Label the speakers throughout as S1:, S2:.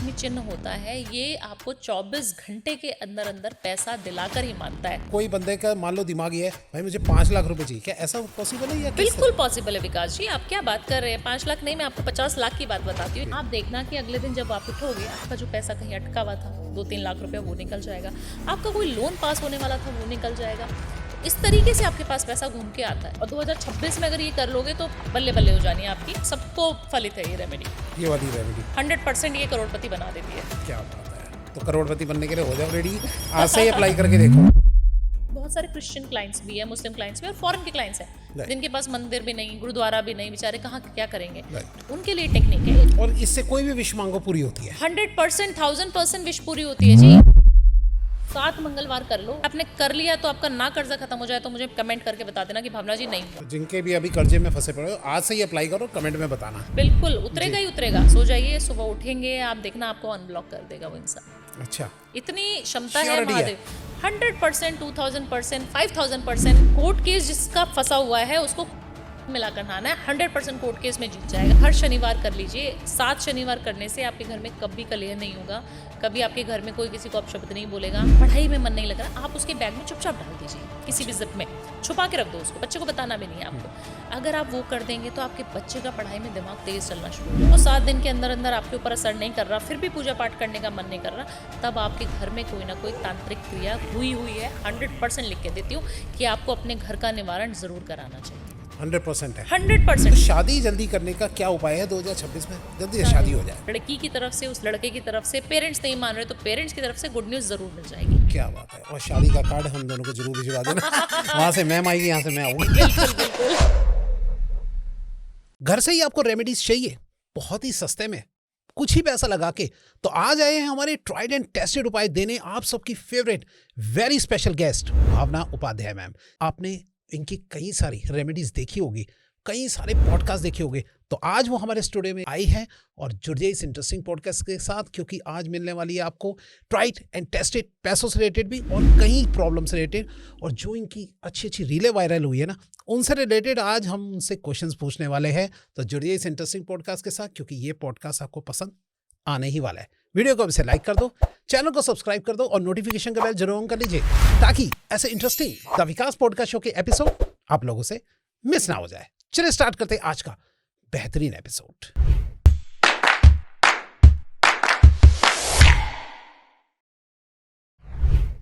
S1: लक्ष्मी चिन्ह होता है, ये आपको 24 घंटे के अंदर अंदर पैसा दिलाकर ही मानता है।
S2: कोई बंदे का मान लो दिमाग ये है भाई मुझे 5 लाख रुपए चाहिए, क्या ऐसा पॉसिबल है या
S1: बिल्कुल पॉसिबल है विकास जी, आप क्या बात कर रहे हैं। 5 लाख नहीं, मैं आपको 50 लाख की बात बताती हूँ। आप देखना कि अगले दिन जब आप उठोगे, आपका जो पैसा कहीं अटका हुआ था 2-3 लाख रुपया, वो निकल जाएगा। आपका कोई लोन पास होने वाला था, वो निकल जाएगा। इस तरीके से आपके पास पैसा घूम के आता है। और 2026 में अगर ये कर लोगे तो बल्ले बल्ले हो जानी है आपकी। सबको फलित है ये रेमेडी,
S2: ये वाली रेमेडी
S1: 100% ये करोड़पति बना देती है।
S2: क्या बात है। तो करोड़पति बनने के लिए हो जाओ रेडी, आज से ही अप्लाई करके देखो।
S1: बहुत सारे क्रिश्चियन क्लाइंट्स भी है, मुस्लिम क्लाइंट्स भी, और फॉरेन के क्लाइंट्स हैं
S2: Right.
S1: जिनके पास मंदिर भी नहीं, गुरुद्वारा भी नहीं, बेचारे कहाँ क्या करेंगे।
S2: Right.
S1: उनके लिए टेक्निक है।
S2: और इससे कोई भी विश मांगो पूरी होती है।
S1: 100%, 1000% विश पूरी होती है जी। 7 मंगलवार कर लो। आपने कर लिया तो आपका ना कर्जा खत्म हो जाए तो मुझे कमेंट करके बता देना कि भावना जी नहीं हुआ।
S2: जिनके भी अभी कर्जे में फंसे पड़े हो, आज से ही अप्लाई करो, कमेंट में बताना।
S1: बिल्कुल उतरेगा ही उतरेगा। सो जाइए, सुबह उठेंगे, आप देखना आपको अनब्लॉक कर देगा वो इंसान।
S2: अच्छा,
S1: इतनी क्षमता है
S2: Surety है।
S1: महादेव। 100%, 2000%, 5000%। कोर्ट केस जिसका फंसा हुआ है उसको मिलाकर नहाना है। 100% कोर्ट केस में जीत जाएगा। हर शनिवार कर लीजिए। 7 शनिवार करने से आपके घर में कभी कलह नहीं होगा, कभी आपके घर में कोई किसी को अपशब्द नहीं बोलेगा। पढ़ाई में मन नहीं लग रहा, आप उसके बैग में चुपचाप डाल दीजिए, किसी भी जिप में छुपा के रख दो उसको, बच्चे को बताना भी नहीं है आपको। अगर आप वो कर देंगे तो आपके बच्चे का पढ़ाई में दिमाग तेज चलना शुरू हो जाएगा। वो 7 दिन के अंदर अंदर आपके ऊपर असर नहीं कर रहा, फिर भी पूजा पाठ करने का मन नहीं कर रहा, तब आपके घर में कोई ना कोई तांत्रिक क्रिया हुई है। 100% लिख के देती हूँ कि आपको अपने घर का निवारण जरूर कराना चाहिए।
S2: 100% है।
S1: 100%।
S2: शादी जल्दी करने का क्या उपाय है 2026 में? जल्दी से शादी हो जाए।
S1: लड़की की तरफ से, उस लड़के की तरफ से, पेरेंट्स नहीं मान रहे तो पेरेंट्स की तरफ से गुड न्यूज जरूर मिल जाएगी।
S2: क्या बात है। और शादी का कार्ड हम दोनों को जरूर भिजवा देना। वहां से मैम आएगी, यहाँ से मैं आऊंगा।
S1: बिल्कुल बिल्कुल।
S2: घर से ही आपको रेमेडीज चाहिए बहुत ही सस्ते में, कुछ ही पैसा लगा के, तो आज आए हैं हमारे ट्राइड एंड टेस्टेड उपाय देने आप सबकी फेवरेट वेरी स्पेशल गेस्ट भावना उपाध्याय मैम। आपने इनकी कई सारी रेमेडीज देखी होगी, कई सारे पॉडकास्ट देखे होंगे, तो आज वो हमारे स्टूडियो में आई है और जुड़ जाइए इस इंटरेस्टिंग पॉडकास्ट के साथ, क्योंकि आज मिलने वाली है आपको ट्राइड एंड टेस्टेड, पैसों से रिलेटेड भी और कई प्रॉब्लम से रिलेटेड, और जो इनकी अच्छी अच्छी रीलें वायरल हुई है ना, उनसे रिलेटेड आज हम उनसे क्वेश्चंस पूछने वाले हैं। तो जुड़िए इस इंटरेस्टिंग पॉडकास्ट के साथ, क्योंकि ये पॉडकास्ट आपको पसंद आने ही वाला है। वीडियो को अब से लाइक कर दो, चैनल को सब्सक्राइब कर दो और नोटिफिकेशन का बेल जरूर ऑन कर लीजिए, ताकि ऐसे interesting the Vikas podcast show के एपिसोड आप लोगों से मिस ना हो जाए। चलिए स्टार्ट करते हैं आज का बेहतरीन एपिसोड।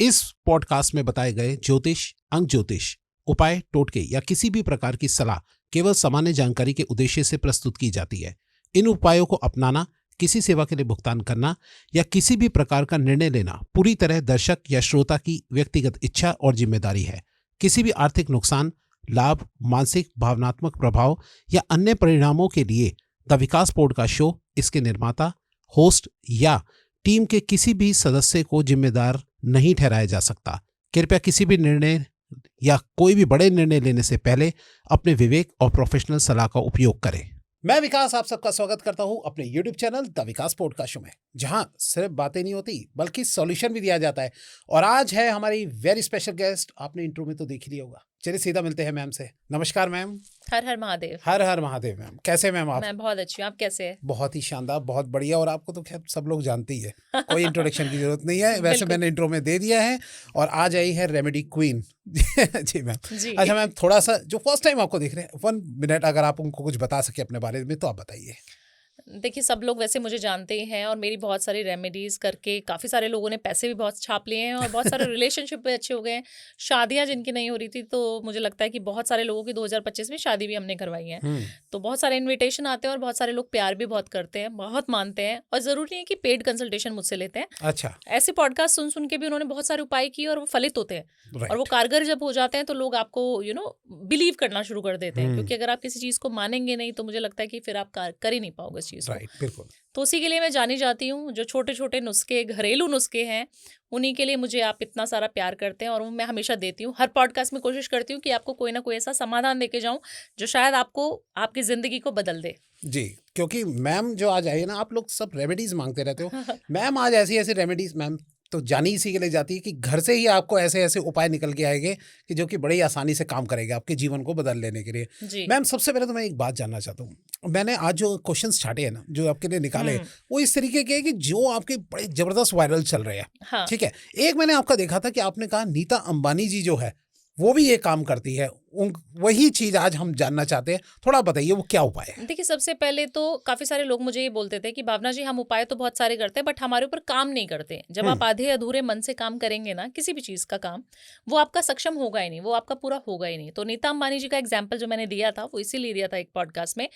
S2: इस पॉडकास्ट में बताए गए ज्योतिष, अंक ज्योतिष, उपाय, टोटके या किसी भी प्रकार की सलाह केवल सामान्य जानकारी के उद्देश्य से प्रस्तुत की जाती है। इन उपायों को अपनाना, किसी सेवा के लिए भुगतान करना या किसी भी प्रकार का निर्णय लेना पूरी तरह दर्शक या श्रोता की व्यक्तिगत इच्छा और जिम्मेदारी है। किसी भी आर्थिक नुकसान, लाभ, मानसिक भावनात्मक प्रभाव या अन्य परिणामों के लिए द विकास पॉडकास्ट शो, इसके निर्माता, होस्ट या टीम के किसी भी सदस्य को जिम्मेदार नहीं ठहराया जा सकता। कृपया किसी भी निर्णय या कोई भी बड़े निर्णय लेने से पहले अपने विवेक और प्रोफेशनल सलाह का उपयोग करें। मैं विकास आप सबका स्वागत करता हूं अपने YouTube channel the Vikas podcast show में, जहां सिर्फ बातें नहीं होती बल्कि सॉल्यूशन भी दिया जाता है। और आज है हमारी वेरी स्पेशल गेस्ट, आपने इंट्रो में तो देख ही लिया होगा। चलिए सीधा मिलते हैं मैम से। नमस्कार मैम।
S1: हर हर महादेव।
S2: हर हर महादेव मैम। कैसे मैम आप?
S1: मैं बहुत अच्छी हूँ, आप कैसे हैं?
S2: बहुत ही शानदार, बहुत बढ़िया। और आपको तो खैर सब लोग जानते ही है, कोई इंट्रोडक्शन की जरूरत नहीं है। वैसे मैंने इंट्रो में दे दिया है। और आज आई है रेमेडी क्वीन। जी मैम।
S1: जी।
S2: अच्छा मैम, थोड़ा सा जो फर्स्ट टाइम आपको देख रहे हैं, 1 मिनट अगर आप उनको कुछ बता सके अपने बारे में तो आप बताइए।
S1: देखिए, सब लोग वैसे मुझे जानते ही हैं और मेरी बहुत सारी रेमेडीज करके काफ़ी सारे लोगों ने पैसे भी बहुत छाप लिए हैं और बहुत सारे रिलेशनशिप भी अच्छे हो गए हैं। शादियां जिनकी नहीं हो रही थी, तो मुझे लगता है कि बहुत सारे लोगों की 2025 में शादी भी हमने करवाई है। तो बहुत सारे इनविटेशन आते हैं और बहुत सारे लोग प्यार भी बहुत करते हैं, बहुत मानते हैं, और ज़रूरी नहीं है कि पेड कंसल्टेशन मुझसे लेते हैं।
S2: अच्छा।
S1: ऐसे पॉडकास्ट सुन सुन के भी उन्होंने बहुत सारे उपाय किए और वो फलित होते हैं।
S2: Right.
S1: और वो कारगर जब हो जाते हैं तो लोग आपको बिलीव करना शुरू कर देते हैं, क्योंकि अगर आप किसी चीज़ को मानेंगे नहीं तो मुझे लगता है कि फिर आप कर ही नहीं पाओगे इस चीज़ को।
S2: राइट, बिल्कुल।
S1: तो उसी के लिए मैं जानी जाती हूँ। जो छोटे छोटे नुस्खे, घरेलू नुस्खे हैं, उन्हीं के लिए मुझे आप इतना सारा प्यार करते हैं और वो मैं हमेशा देती हूँ। हर पॉडकास्ट में कोशिश करती हूँ कि आपको कोई ना कोई ऐसा समाधान देके जाऊँ जो शायद आपको आपकी ज़िंदगी को बदल दे।
S2: जी, क्योंकि मैम जो आज आई है ना, आप लोग सब रेमेडीज मांगते रहते हो। मैम आज ऐसी ऐसी रेमेडीज मैम तो जानी इसी के लिए जाती है कि घर से ही आपको ऐसे ऐसे उपाय निकल के आएंगे कि जो कि बड़ी आसानी से काम करेंगे आपके जीवन को बदल लेने के लिए।
S1: जी।
S2: मैम सबसे पहले तो मैं एक बात जानना चाहता हूँ, मैंने आज जो क्वेश्चन छाटे हैं ना, जो आपके लिए निकाले, वो इस तरीके के हैं कि जो आपके बड़े जबरदस्त वायरल चल रहे हैं।
S1: हाँ।
S2: ठीक है, एक मैंने आपका देखा था कि आपने कहा नीता अंबानी जी जो है वो भी ये काम करती है, वही चीज आज हम जानना चाहते हैं, थोड़ा बताइए वो क्या उपाय है।
S1: देखिए, सबसे पहले तो काफी सारे लोग मुझे ये बोलते थे कि भावना जी, हम उपाय तो बहुत सारे करते हैं बट हमारे ऊपर काम नहीं करते। जब आप आधे अधूरे मन से काम करेंगे ना, किसी भी चीज का काम, वो आपका सक्षम होगा ही नहीं, वो आपका पूरा होगा ही नहीं। तो नीता अंबानी जी का एग्जाम्पल जो मैंने दिया था वो इसीलिए दिया था एक पॉडकास्ट में,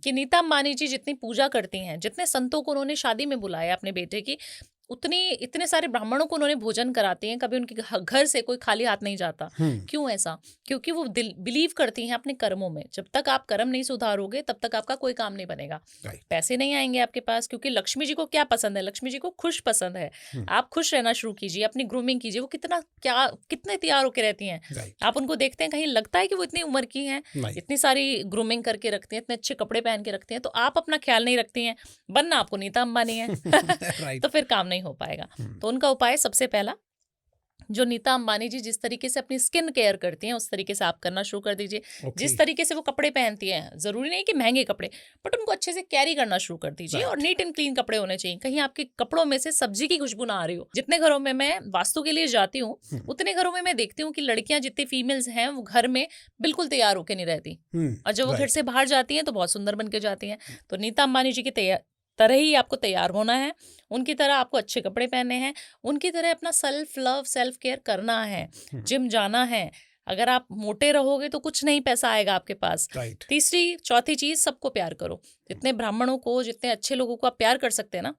S1: कि नीता अंबानी जी जितनी पूजा करती हैं, जितने संतों को उन्होंने शादी में बुलाया अपने बेटे की, इतने सारे ब्राह्मणों को उन्होंने भोजन कराते हैं, कभी उनके घर से कोई खाली हाथ नहीं जाता। क्यों ऐसा? क्योंकि वो बिलीव करती हैं अपने कर्मों में। जब तक आप कर्म नहीं सुधारोगे तब तक आपका कोई काम नहीं बनेगा। पैसे नहीं आएंगे आपके पास, क्योंकि लक्ष्मी जी को क्या पसंद है? लक्ष्मी जी को खुश पसंद है। आप खुश रहना शुरू कीजिए, अपनी ग्रूमिंग कीजिए। वो कितने तैयार होकर रहती हैं। आप उनको देखते हैं, कहीं लगता है कि वो इतनी उम्र की हैं, इतनी सारी ग्रूमिंग करके रखती हैं, इतने अच्छे कपड़े पहन के रखती हैं, तो आप अपना ख्याल नहीं रखती हैं, बनना आपको नीता अंबानी है। तो फिर काम नहीं हो पाएगा। तो उनका उपाय सबसे पहला, जो नीता अंबानी जी जिस तरीके से अपनी स्किन केयर करती हैं उस तरीके से आप करना शुरू कर दीजिए। जिस तरीके से वो कपड़े पहनती हैं, जरूरी नहीं कि महंगे कपड़े, बट उनको अच्छे से कैरी करना शुरू कर दीजिए। और नीट एंड क्लीन कपड़े होने चाहिए, कहीं आपके कपड़ों में से सब्जी की खुशबू ना आ रही हो। जितने घरों में मैं वास्तु के लिए जाती हूँ, उतने घरों में मैं देखती हूँ कि लड़कियां जितनी फीमेल्स हैं वो घर में बिल्कुल तैयार होकर नहीं रहती, और जब वो घर से बाहर जाती हैं तो बहुत सुंदर बन के जाती हैं। तो नीता अंबानी जी की तरह ही आपको तैयार होना है, उनकी तरह आपको अच्छे कपड़े पहनने हैं, उनकी तरह अपना सेल्फ लव, सेल्फ केयर करना है, जिम जाना है। अगर आप मोटे रहोगे तो कुछ नहीं पैसा आएगा आपके पास। तीसरी चौथी चीज, सबको प्यार करो। जितने ब्राह्मणों को, जितने अच्छे लोगों को आप प्यार कर सकते हैं ना,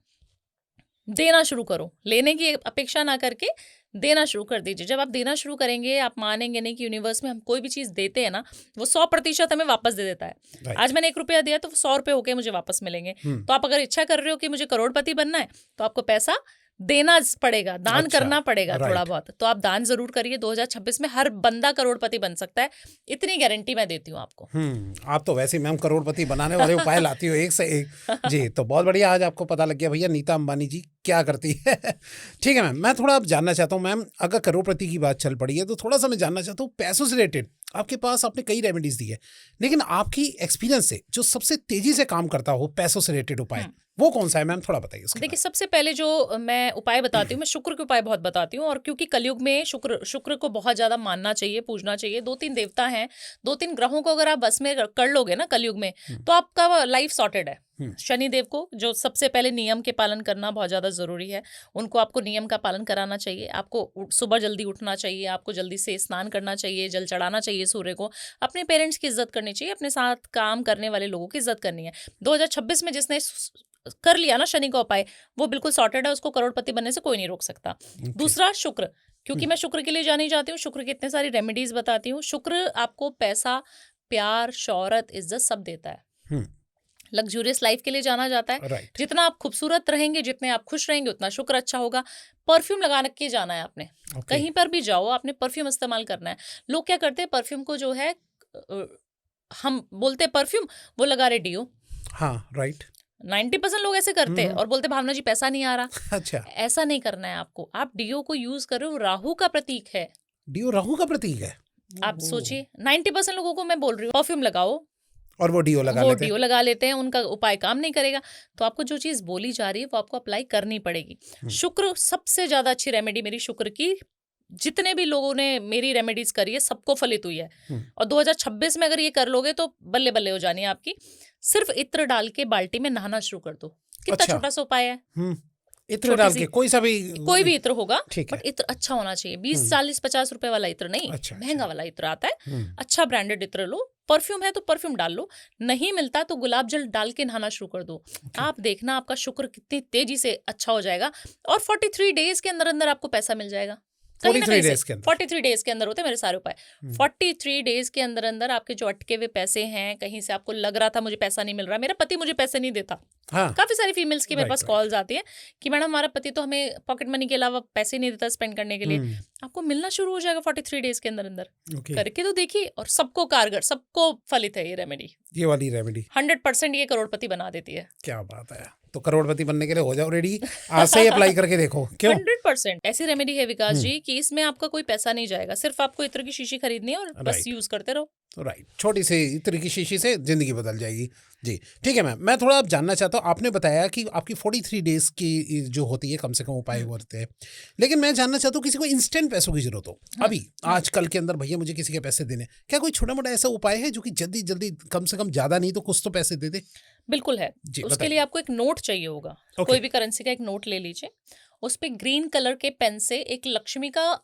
S1: देना शुरू करो। लेने की अपेक्षा ना करके देना शुरू कर दीजिए। जब आप देना शुरू करेंगे, आप मानेंगे नहीं कि यूनिवर्स में हम कोई भी चीज देते हैं ना, वो 100% हमें वापस दे देता है। आज मैंने 1 रुपया दिया तो 100 रुपये होके मुझे वापस मिलेंगे। तो आप अगर इच्छा कर रहे हो कि मुझे करोड़पति बनना है, तो आपको पैसा देना पड़ेगा, दान करना पड़ेगा थोड़ा बहुत। तो आप दान जरूर करिए। 2026 में हर बंदा करोड़पति बन सकता है, इतनी गारंटी मैं देती हूँ आपको।
S2: आप तो वैसे मैम करोड़पति बनाने वाले उपाय लाती हो एक से एक। जी, तो बहुत बढ़िया, आज आपको पता लग गया भैया नीता अंबानी जी क्या करती है। ठीक है मैम, मैं थोड़ा अब जानना चाहता हूँ मैम, अगर करोड़पति की बात चल पड़ी है तो थोड़ा सा मैं जानना चाहता हूँ पैसों से रिलेटेड। आपके पास आपने कई रेमेडीज दी है, लेकिन आपकी एक्सपीरियंस से जो सबसे तेजी से काम करता हो पैसों से रिलेटेड उपाय, वो कौन सा है मैम, थोड़ा बताइए।
S1: देखिए, सबसे पहले जो मैं उपाय बताती हूँ, मैं शुक्र के उपाय बहुत बताती हूँ। और क्योंकि कलयुग में शुक्र को बहुत ज्यादा मानना चाहिए, पूजना चाहिए। 2-3 देवता हैं, 2-3 ग्रहों को अगर आप बस में कर लोगे ना कलयुग में, तो आपका लाइफ सॉर्टेड है। शनिदेव को जो सबसे पहले नियम के पालन करना बहुत ज्यादा जरूरी है, उनको आपको नियम का पालन कराना चाहिए। आपको सुबह जल्दी उठना चाहिए, आपको जल्दी से स्नान करना चाहिए, जल चढ़ाना चाहिए सूर्य को, अपने पेरेंट्स की इज्जत करनी चाहिए, अपने साथ काम करने वाले लोगों की इज्जत करनी है। 2026 में जिसने कर लिया ना शनि का उपाय, वो बिल्कुल सॉर्टेड है, उसको करोड़पति बनने से कोई नहीं रोक सकता। दूसरा, शुक्र, क्योंकि मैं शुक्र के लिए जानी जाती हूँ, शुक्र की इतने सारी रेमेडीज बताती हूँ। शुक्र आपको पैसा, प्यार, शौहरत, इज्जत सब देता है। लग्जूरियस लाइफ के लिए जाना जाता है। जितना आप खूबसूरत रहेंगे, जितने आप खुश रहेंगे, उतना शुक्र अच्छा होगा। परफ्यूम लगा के जाना है आपने, कहीं पर भी जाओ आपने परफ्यूम इस्तेमाल करना है। लोग क्या करते हैं, परफ्यूम को जो है, हम बोलते हैं परफ्यूम, वो लगा रहे डीओ।
S2: हाँ, राइट।
S1: 90% लोग ऐसे करते हैं और बोलते भावना जी पैसा नहीं आ रहा।
S2: अच्छा,
S1: ऐसा नहीं करना है आपको। आप डीओ को यूज कर रहे हो, राहु का प्रतीक है।
S2: डीओ राहु का प्रतीक है?
S1: आप सोचिए, 90% लोगों को मैं बोल रही हूँ परफ्यूम लगाओ,
S2: और वो डीओ लगा लेते हैं,
S1: उनका उपाय काम नहीं करेगा। तो आपको जो चीज बोली जा रही है वो आपको अप्लाई करनी पड़ेगी। शुक्र सबसे ज्यादा अच्छी रेमेडी मेरी शुक्र की, जितने भी लोगों ने मेरी रेमेडीज करी है सबको फलित हुई है। और 2026 में अगर ये कर लोगे तो बल्ले बल्ले हो जानी है आपकी। सिर्फ इत्र डाल के बाल्टी में नहाना शुरू कर दो। कितना छोटा सा उपाय है।
S2: इत्र डाल के कोई भी
S1: इत्र होगा, बट इत्र अच्छा होना चाहिए। 20, 40, 50 रुपए वाला इत्र नहीं, महंगा वाला इत्र आता है। अच्छा ब्रांडेड इत्र लो। परफ्यूम है तो परफ्यूम डाल लो, नहीं मिलता तो गुलाब जल डाल के नहाना शुरू कर दो। आप देखना आपका शुक्र कितनी तेजी से अच्छा हो जाएगा। और 43 डेज के अंदर अंदर आपको पैसा मिल जाएगा। 43 डेज के अंदर होते हैं मेरे सारे उपाय। 43 डेज के अंदर अंदर आपके जो अटके हुए पैसे हैं, कहीं से आपको लग रहा था मुझे पैसा नहीं मिल रहा, मेरा पति मुझे पैसे नहीं देता। काफी सारी फीमेल्स की मेरे पास कॉल्स आती है कि मैडम हमारा पति तो हमें पॉकेट मनी के अलावा पैसे नहीं देता स्पेंड करने के लिए। आपको मिलना शुरू हो जाएगा 43 डेज के अंदर अंदर। करके तो देखिए, और सबको कारगर, सबको फलित है ये रेमेडी।
S2: ये वाली रेमेडी
S1: 100% ये करोड़पति बना देती है।
S2: क्या बात है। तो करोड़पति बनने के लिए हो जाओ रेडी, आज से ही अप्लाई करके देखो। क्यों?
S1: 100% ऐसी रेमेडी है विकास जी कि इसमें आपका कोई पैसा नहीं जाएगा, सिर्फ आपको इत्र की शीशी खरीदनी है और बस
S2: Right.
S1: यूज करते रहो।
S2: राइट, छोटी सी इत्र की शीशी से जिंदगी बदल जाएगी। जी ठीक है मैम, मैं थोड़ा अब जानना चाहता हूँ, आपने बताया कि आपकी 43 डेज की जो होती है कम से कम उपाय होते हैं, लेकिन मैं जानना चाहता हूँ किसी को इंस्टेंट पैसों की जरूरत हो अभी आजकल के अंदर, भैया मुझे किसी के पैसे देने, क्या कोई छोटा मोटा ऐसा उपाय है जो कि जल्दी जल्दी, कम से कम ज्यादा नहीं तो कुछ तो पैसे दे दे?
S1: बिल्कुल है।
S2: जी,
S1: उसके
S2: बताइए।
S1: लिए आपको एक नोट चाहिए होगा,
S2: Okay.
S1: कोई भी करेंसी का एक नोट ले लीजिए। उस पे ग्रीन कलर के पेन से एक लक्ष्मी का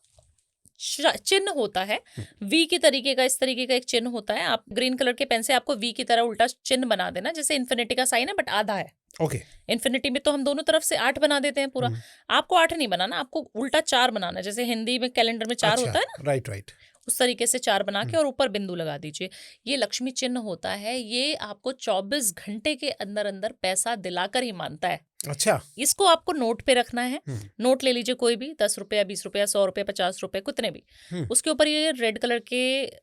S1: चिन्ह होता है, वी की तरीके का, इस तरीके का एक चिन्ह होता है। आप ग्रीन कलर के पेन से आपको वी की तरह उल्टा चिन्ह बना देना, जैसे इन्फिनिटी का साइन है बट आधा है।
S2: ओके,
S1: इन्फिनिटी में तो हम दोनों तरफ से 8 बना देते हैं पूरा, आपको 8 नहीं बनाना, आपको उल्टा 4 बनाना है, जैसे हिंदी में कैलेंडर में 4 होता है ना,
S2: राइट राइट,
S1: उस तरीके से 4 बना के और ऊपर बिंदु लगा दीजिए। ये लक्ष्मी चिन्ह होता है, ये आपको 24 घंटे के अंदर अंदर पैसा दिलाकर ही मानता है।
S2: अच्छा,
S1: इसको आपको नोट पे रखना है। नोट ले लीजिए कोई भी, 10 रुपया, 20 रुपया, 100 रुपया, 50 रुपये, कितने भी। उसके ऊपर ये रेड कलर के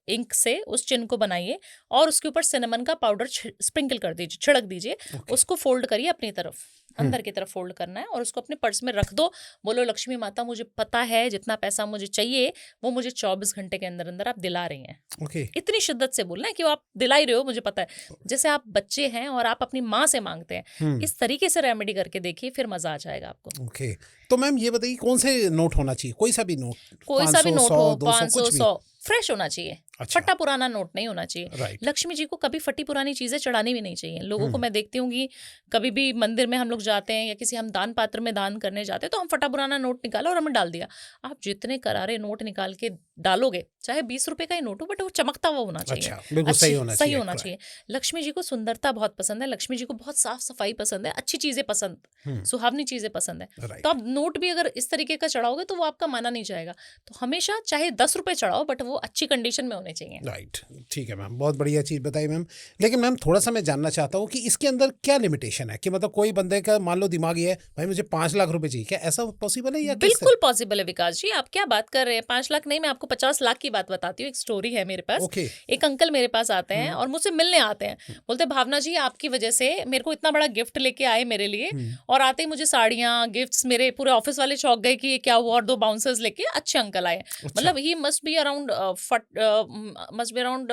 S1: इंक से उस चिन्ह को बनाइए और उसके ऊपर सिनेमन का पाउडर स्प्रिंकल कर दीजिए, छिड़क दीजिए। उसको फोल्ड करिए अपनी तरफ, अंदर की तरफ फोल्ड करना है और उसको अपने पर्स में रख दो। बोलो लक्ष्मी माता मुझे पता है जितना पैसा मुझे चाहिए वो मुझे 24 घंटे के अंदर अंदर आप दिला रही हैं।
S2: ओके,
S1: इतनी शिद्दत से बोलना है कि वो आप दिला ही रहे हो, मुझे पता है। जैसे आप बच्चे हैं और आप अपनी माँ से मांगते हैं, इस तरीके से रेमेडी करके देखिए, फिर मजा आ जाएगा आपको।
S2: ओके। तो मैम ये बताइए कौन से नोट होना चाहिए? कोई सा भी नोट?
S1: कोई सा भी
S2: 500,
S1: नोट
S2: 100,
S1: हो,
S2: 200,
S1: 500,
S2: कुछ भी?
S1: 100 फ्रेश होना चाहिए।
S2: अच्छा।
S1: फटा पुराना नोट नहीं होना चाहिए।
S2: राइट।
S1: लक्ष्मी जी को कभी फटी पुरानी चीजें चढ़ानी भी नहीं चाहिए। लोगों को मैं देखती हूँ कि कभी भी मंदिर में हम लोग जाते हैं या किसी हम दान पात्र में दान करने जाते हैं तो हम फटा पुराना नोट निकाला और हमें डाल दिया। आप जितने करारे नोट निकाल के डालोगे, चाहे 20 रुपए का ही नोट हो, बट वो चमकता हुआ होना चाहिए।
S2: अच्छा, बिल्कुल सही होना चाहिए।
S1: सही होना चाहिए। लक्ष्मी जी को सुंदरता बहुत पसंद है, लक्ष्मी जी को बहुत साफ सफाई पसंद है, अच्छी चीजें पसंद, सुहावनी चीजें पसंद है।
S2: राइट।
S1: तो आप नोट भी अगर इस तरीके का चढ़ाओगे तो वो आपका माना नहीं जाएगा। तो हमेशा चाहे 10 रुपए चढ़ाओ बट वो अच्छी कंडीशन में होने चाहिए।
S2: राइट, ठीक है मैम, बहुत बढ़िया चीज़ बताई मैम। लेकिन मैम थोड़ा सा मैं जानना चाहता हूँ कि इसके अंदर क्या लिमिटेशन है, कि मतलब कोई बंदे का मान लो दिमाग ये है भाई मुझे 5 लाख रुपए चाहिए, क्या ऐसा पॉसिबल है या
S1: बिल्कुल पॉसिबल है विकास जी। आप क्या बात कर रहे हैं? 5 लाख नहीं, मैं आपको 50 लाख की बात बताती हूँ। एक स्टोरी है मेरे पास।
S2: ओके।
S1: एक अंकल मेरे पास आते हैं और मुझसे मिलने आते हैं। बोलते भावना जी आपकी वजह से मेरे को इतना बड़ा गिफ्ट लेके आए मेरे लिए, और आते ही मुझे साड़ियां, गिफ्ट्स, मेरे पूरे ऑफिस वाले चौंक गए कि ये क्या हुआ, और 2 बाउंसर्स लेके अच्छे अंकल आए। मतलब he must be around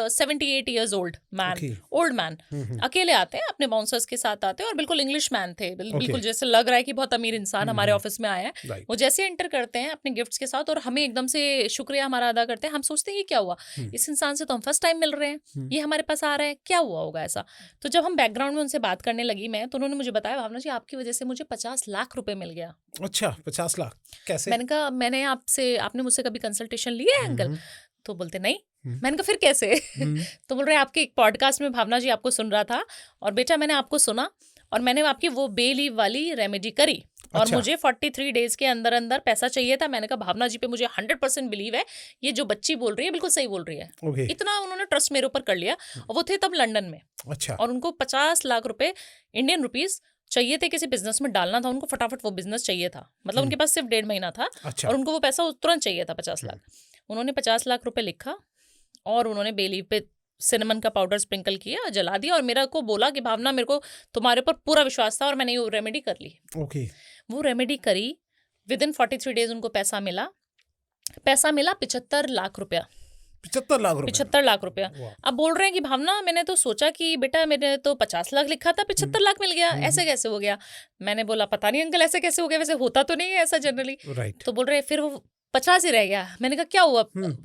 S1: 78 years old man, old man. अकेले आते हैं, अपने बाउंसर्स के साथ आते हैं और बिल्कुल इंग्लिश मैन थे। बिल्कुल जैसे लग रहा है कि बहुत अमीर इंसान हमारे ऑफिस में आया है। वो जैसे एंटर करते हैं अपने गिफ्ट्स के साथ और हमें एकदम से शुक्रिया हमारा अदा करते हैं। हम सोचते हैं ये क्या हुआ, इस इंसान से तो हम फर्स्ट टाइम मिल रहे हैं, ये हमारे पास आ रहा है, क्या हुआ होगा ऐसा। तो जब हम बैकग्राउंड में उनसे बात करने लगी मैं, तो उन्होंने मुझे बताया भावना जी आपकी वजह से मुझे 50 लाख रुपए मिल गया।
S2: अच्छा, 50 लाख कैसे?
S1: मैंने कहा मैंने आपने मुझसे कभी कंसल्टेशन लिया है अंकल? तो बोलते नहीं। मैंने कहा फिर कैसे? तो बोल रहे आपके एक पॉडकास्ट में भावना जी आपको सुन रहा था और बेटा मैंने आपको सुना और मैंने आपकी वो बे लीव वाली रेमेडी करी और
S2: अच्छा।
S1: मुझे 43 डेज के अंदर अंदर पैसा चाहिए था। मैंने कहा भावना जी पे मुझे 100% बिलीव है, ये जो बच्ची बोल रही है बिल्कुल सही बोल रही है।
S2: ओके।
S1: इतना उन्होंने ट्रस्ट मेरे ऊपर कर लिया और वो थे तब लंदन में।
S2: अच्छा।
S1: और उनको 50 लाख रुपए इंडियन रुपीज चाहिए थे, किसी बिजनेस में डालना था उनको, फटाफट वो बिजनेस चाहिए था। मतलब उनके पास सिर्फ 1.5 महीना था।
S2: अच्छा।
S1: और उनको वो पैसा तुरंत चाहिए था 50 लाख। उन्होंने 50 लाख रुपए लिखा और उन्होंने बेलीव पे सिनेमन का पाउडर स्प्रिंकल किया, जला दिया और मेरा को बोला कि भावना मेरे को तुम्हारे ऊपर पूरा विश्वास था और मैंने ये रेमेडी कर ली।
S2: ओके।
S1: वो रेमेडी करी, विदिन 43 डेज उनको पैसा मिला 75 लाख रुपया।
S2: 75 लाख रुपए?
S1: 75 लाख रुपया। अब बोल रहे हैं कि भावना मैंने तो सोचा कि बेटा मैंने तो 50 लाख लिखा था, 75 लाख मिल गया, ऐसे कैसे हो गया? मैंने बोला पता नहीं अंकल ऐसे कैसे हो गया, वैसे होता तो नहीं है ऐसा जनरली।
S2: राइट।
S1: तो बोल रहे फिर वो 50 ही रह गया। मैंने कहा क्या हुआ,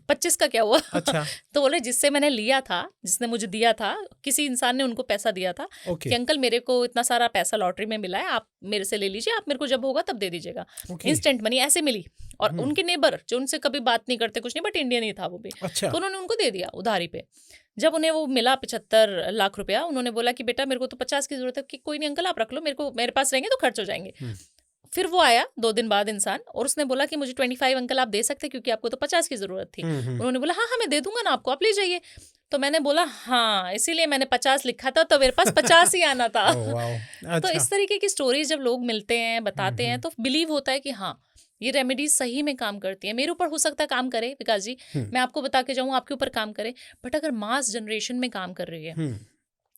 S1: 25 का क्या हुआ?
S2: अच्छा।
S1: तो बोले जिससे मैंने लिया था, जिसने मुझे दिया था, किसी इंसान ने उनको पैसा दिया था
S2: ओके।
S1: कि अंकल मेरे को इतना सारा पैसा लॉटरी में मिला है, आप मेरे से ले लीजिए, आप मेरे को जब होगा तब दे दीजिएगा।
S2: ओके।
S1: इंस्टेंट मनी ऐसे मिली। और उनके नेबर जो उनसे कभी बात नहीं करते कुछ नहीं, बट इंडियन ही था वो भी।
S2: अच्छा।
S1: तो उन्होंने उनको दे दिया उधारी पे। जब उन्हें वो मिला 75 लाख रुपया, उन्होंने बोला कि बेटा मेरे को तो 50 की जरूरत है। कि कोई नहीं अंकल आप रख लो, मेरे पास रहेंगे तो खर्च हो जाएंगे। फिर वो आया 2 दिन बाद इंसान और उसने बोला कि मुझे 25 अंकल आप दे सकते क्योंकि आपको तो 50 की जरूरत थी। उन्होंने बोला हाँ मैं दे दूंगा ना आपको, आप ले जाइए। तो मैंने बोला हाँ इसीलिए मैंने 50 लिखा था, तो मेरे पास 50 ही आना था। तो इस तरीके की स्टोरीज जब लोग मिलते हैं, बताते हैं, तो बिलीव होता है कि हाँ ये रेमेडी सही में काम करती है। मेरे ऊपर हो सकता है काम करे विकास जी, मैं आपको बता के जाऊँ आपके ऊपर काम करे, बट अगर मास जनरेशन में काम कर रही है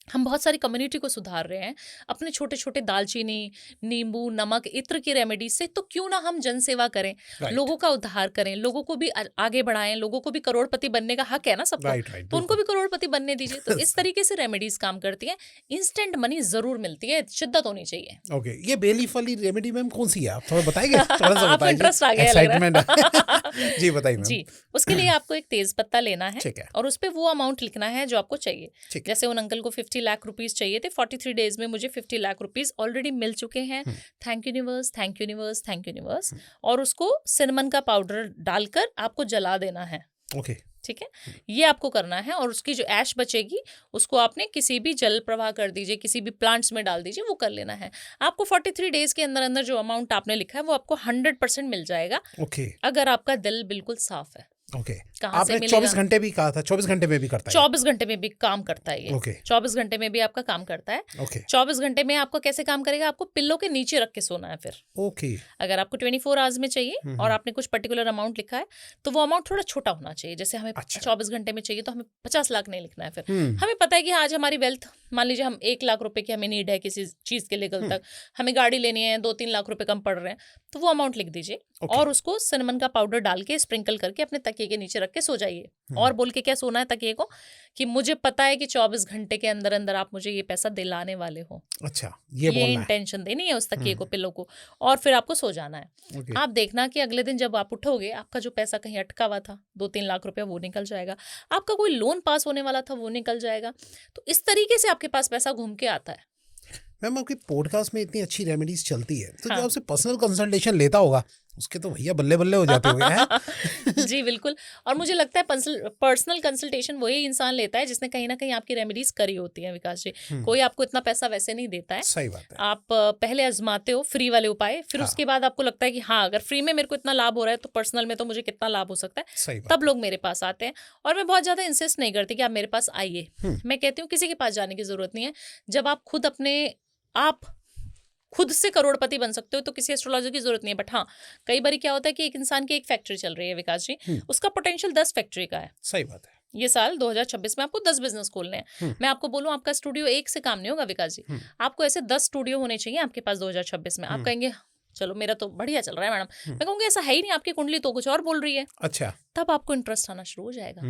S1: हम बहुत सारी कम्युनिटी को सुधार रहे हैं अपने छोटे छोटे दालचीनी, नींबू, नमक, इत्र की रेमेडी से, तो क्यों ना हम जन सेवा करें,
S2: राइट
S1: लोगों का उद्धार करें, लोगों को भी आगे बढ़ाएं। लोगों को भी करोड़पति बनने का हक है ना सबको,
S2: राइट राइट
S1: तो उनको भी करोड़पति बनने दीजिए। तो इस तरीके से रेमेडीज काम करती हैं। इंस्टेंट मनी जरूर मिलती है, शिद्दत होनी चाहिए।
S2: ओके, ये बे लीफ वाली रेमेडी मैम कौन सी है, आप थोड़ा बताएंगे? थोड़ा सा
S1: आपको
S2: बताइए,
S1: इंटरेस्ट आ गया है लग रहा
S2: एक्साइटमेंट जी बताइए मैम।
S1: जी, उसके लिए आपको एक तेज पत्ता लेना है
S2: ठीक है,
S1: और उस पे वो अमाउंट लिखना है जो आपको चाहिए।
S2: ठीक है।
S1: जैसे उन अंकल को 50 लाख रुपीस चाहिए थे, 43 डेज में मुझे 50 लाख रुपीस ऑलरेडी मिल चुके हैं। Thank universe, thank universe, thank universe. और उसको सिनेमन का पाउडर डालकर आपको जला देना है।
S2: ओके,
S1: ठीक है, ये आपको करना है। और उसकी जो ऐश बचेगी उसको आपने किसी भी जल प्रवाह कर दीजिए, किसी भी प्लांट्स में डाल दीजिए, वो कर लेना है। आपको 43 डेज के अंदर अंदर जो अमाउंट आपने लिखा है वो आपको 100% मिल जाएगा,
S2: ओके,
S1: अगर आपका दिल बिल्कुल साफ है।
S2: ओके।
S1: कहाँ से
S2: आपने
S1: मिलेगा?
S2: 24 घंटे भी कहा था, 24 घंटे में भी करता है?
S1: 24 घंटे में भी काम करता है ये।
S2: ओके,
S1: 24 घंटे में भी आपका काम करता है।
S2: ओके,
S1: 24 घंटे में आपको कैसे काम करेगा? आपको पिल्लो के नीचे रख के सोना है फिर।
S2: ओके।
S1: अगर आपको 24 आवर्स में चाहिए और आपने कुछ पर्टिकुलर अमाउंट लिखा है तो वो अमाउंट थोड़ा छोटा होना चाहिए। जैसे हमें
S2: अच्छा।
S1: 24 घंटे में चाहिए तो हमें 50 लाख नहीं लिखना है फिर।
S2: हम्म,
S1: हमें पता है कि आज हमारी वेल्थ, मान लीजिए हम 1 लाख रुपए की हमें नीड है किसी चीज के लिए, कल तक हमें गाड़ी लेनी है, 2-3 लाख रुपए कम पड़ रहे हैं, तो वो अमाउंट लिख दीजिए
S2: ओके।
S1: और उसको सिनेमन का पाउडर डाल के स्प्रिंकल करके अपने तकिए के नीचे रख के सो जाइए। और बोल के क्या सोना है तकिए को कि मुझे पता है कि 24 घंटे के अंदर अंदर आप मुझे ये पैसा दिलाने वाले हो।
S2: अच्छा, ये बोलना है।
S1: इंटेंशन देनी है उस तकिए को, पिल्लो को, और फिर आपको सो जाना है।
S2: ओके,
S1: आप देखना कि अगले दिन जब आप उठोगे आपका जो पैसा कहीं अटका हुआ था 2-3 लाख रुपया वो निकल जाएगा, आपका कोई लोन पास होने वाला था वो निकल जाएगा। तो इस तरीके से आपके पास पैसा घूम के आता है।
S2: मैम आपकी पॉडकास्ट में इतनी अच्छी रेमेडीज चलती है, तो
S1: हाँ।
S2: जो आपसे पर्सनल कंसल्टेशन लेता होगा उसके तो भैया बल्ले बल्ले हो जाते होंगे हैं?
S1: जी बिल्कुल। और मुझे लगता है पर्सनल कंसल्टेशन वही इंसान लेता है जिसने कहीं ना कहीं आपकी रेमेडीज करी होती है, विकास जी। कोई आपको इतना पैसा वैसे नहीं देता है।
S2: सही बात है।
S1: आप पहले आजमाते हो फ्री वाले उपाय, फिर
S2: हाँ।
S1: उसके बाद आपको लगता है कि हाँ अगर फ्री में मेरे को इतना लाभ हो रहा है तो पर्सनल में तो मुझे कितना लाभ हो सकता है,
S2: सही बात
S1: तब लोग मेरे पास आते हैं। और मैं बहुत ज्यादा इंसिस्ट नहीं करती कि आप मेरे पास आइए। मैं कहती हूँ किसी के पास जाने की जरूरत नहीं है। जब आप खुद से करोड़पति बन सकते हो तो किसी एस्ट्रोलॉजर की जरूरत नहीं है। बट हाँ, कई बार क्या होता है कि एक इंसान की एक फैक्ट्री चल रही है, विकास जी, उसका पोटेंशियल 10 फैक्ट्री का है।
S2: सही बात है।
S1: ये साल 2026 में आपको 10 बिजनेस खोलने हैं। मैं आपको बोलूं आपका स्टूडियो एक से काम नहीं होगा, विकास जी। आपको ऐसे 10 स्टूडियो होने चाहिए आपके पास 2026 में। आप कहेंगे चलो मेरा तो बढ़िया चल रहा है मैडम, मैं कहूँगी ऐसा है ही नहीं, आपकी कुंडली तो कुछ और बोल रही है।
S2: अच्छा,
S1: तब आपको इंटरेस्ट आना शुरू हो जाएगा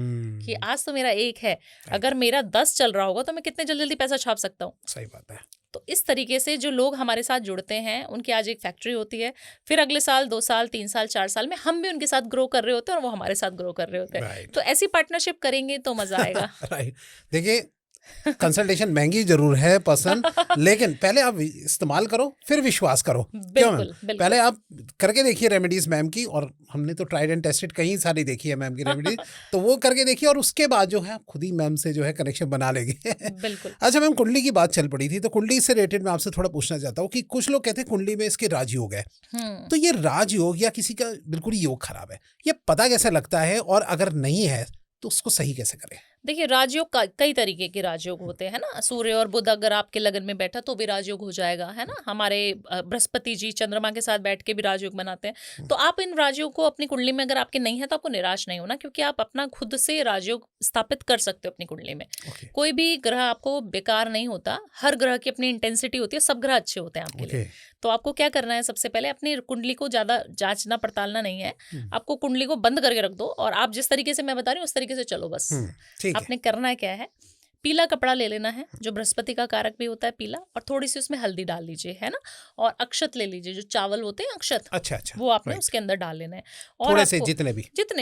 S1: कि आज तो मेरा एक है, अगर मेरा 10 चल रहा होगा तो मैं कितने जल्दी जल्दी पैसा छाप सकता हूँ।
S2: सही बात है।
S1: तो इस तरीके से जो लोग हमारे साथ जुड़ते हैं उनकी आज एक फैक्ट्री होती है, फिर अगले साल 2 साल 3 साल 4 साल में हम भी उनके साथ ग्रो कर रहे होते हैं और वो हमारे साथ ग्रो कर रहे होते हैं।
S2: राइट
S1: तो ऐसी पार्टनरशिप करेंगे तो मजा आएगा।
S2: राइट। देखिए, कंसल्टेशन महंगी जरूर है पर्सन, लेकिन पहले आप इस्तेमाल करो फिर विश्वास करो। क्यों मैम?
S1: बिल्कुल।
S2: पहले आप करके देखिए रेमेडीज मैम की, और हमने तो ट्राइड एंड टेस्टेड कहीं सारी देखी है मैम की रेमेडीज, तो वो करके देखिए और उसके बाद जो है आप खुद ही मैम से जो है कनेक्शन बना लेंगे।
S1: बिल्कुल।
S2: अच्छा मैम, कुंडली की बात चल पड़ी थी, तो कुंडली से रिलेटेड मैं आपसे थोड़ा पूछना चाहता हूँ कि कुछ लोग कहते हैं कुंडली में इसके राजयोग है, तो ये राजयोग या किसी का बिल्कुल ही योग खराब है, ये पता कैसे लगता है, और अगर नहीं है तो उसको सही कैसे करें?
S1: देखिए, राजयोग कई तरीके के राजयोग होते हैं ना। सूर्य और बुध अगर आपके लगन में बैठा तो भी राजयोग हो जाएगा, है ना। हमारे बृहस्पति जी चंद्रमा के साथ बैठ के भी राजयोग बनाते हैं। तो आप इन राजयोग को अपनी कुंडली में अगर आपके नहीं है तो आपको निराश नहीं होना, क्योंकि आप अपना खुद से राजयोग स्थापित कर सकते हो अपनी कुंडली में। कोई भी ग्रह आपको बेकार नहीं होता, हर ग्रह की अपनी इंटेंसिटी होती है, सब ग्रह अच्छे होते हैं आपके लिए। तो आपको क्या करना है, सबसे पहले अपनी कुंडली को ज्यादा जांचना पड़तालना नहीं है, आपको कुंडली को बंद करके रख दो और आप जिस तरीके से मैं बता रही हूँ उस तरीके से चलो बस। आपने करना है क्या है, पीला कपड़ा ले लेना है जो बृहस्पति का कारक भी होता है पीला, और थोड़ी सी उसमें हल्दी डाल लीजिए, है ना। और अक्षत ले लीजिए, जो चावल होते हैं अक्षत,
S2: अच्छा,
S1: वो आपने उसके अंदर डाल लेना है। और
S2: थोड़े से जितने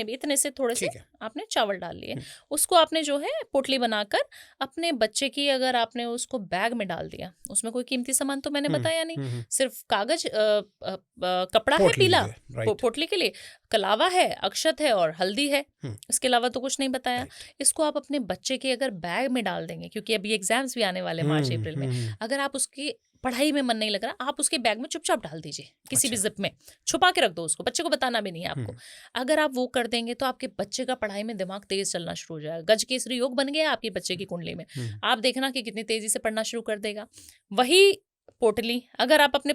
S2: भी
S1: इतने से थोड़े से आपने चावल डाल लिए। उसको आपने जो है पोटली बनाकर अपने बच्चे की, अगर आपने उसको बैग में डाल दिया, उसमें कोई कीमती सामान तो मैंने बताया नहीं, सिर्फ कागज कपड़ा है पीला पोटली के लिए, कलावा है, अक्षत है और हल्दी है, इसके अलावा तो कुछ नहीं बताया। इसको आप अपने बच्चे के अगर बैग में डाल देंगे, क्योंकि अभी एग्जाम्स भी आने वाले मार्च अप्रैल में, अगर आप उसकी पढ़ाई में मन नहीं लग रहा, आप उसके बैग में चुपचाप डाल दीजिए, किसी भी जिप में छुपा के रख दो उसको, बच्चे को बताना भी नहीं है आपको। अगर आप वो कर देंगे तो आपके बच्चे का पढ़ाई में दिमाग तेज चलना शुरू हो जाएगा। गज केसरी योग बन गया आपके बच्चे की कुंडली में, आप देखना कि कितनी तेजी से पढ़ना शुरू कर देगा। वही पोटली अगर आप अपने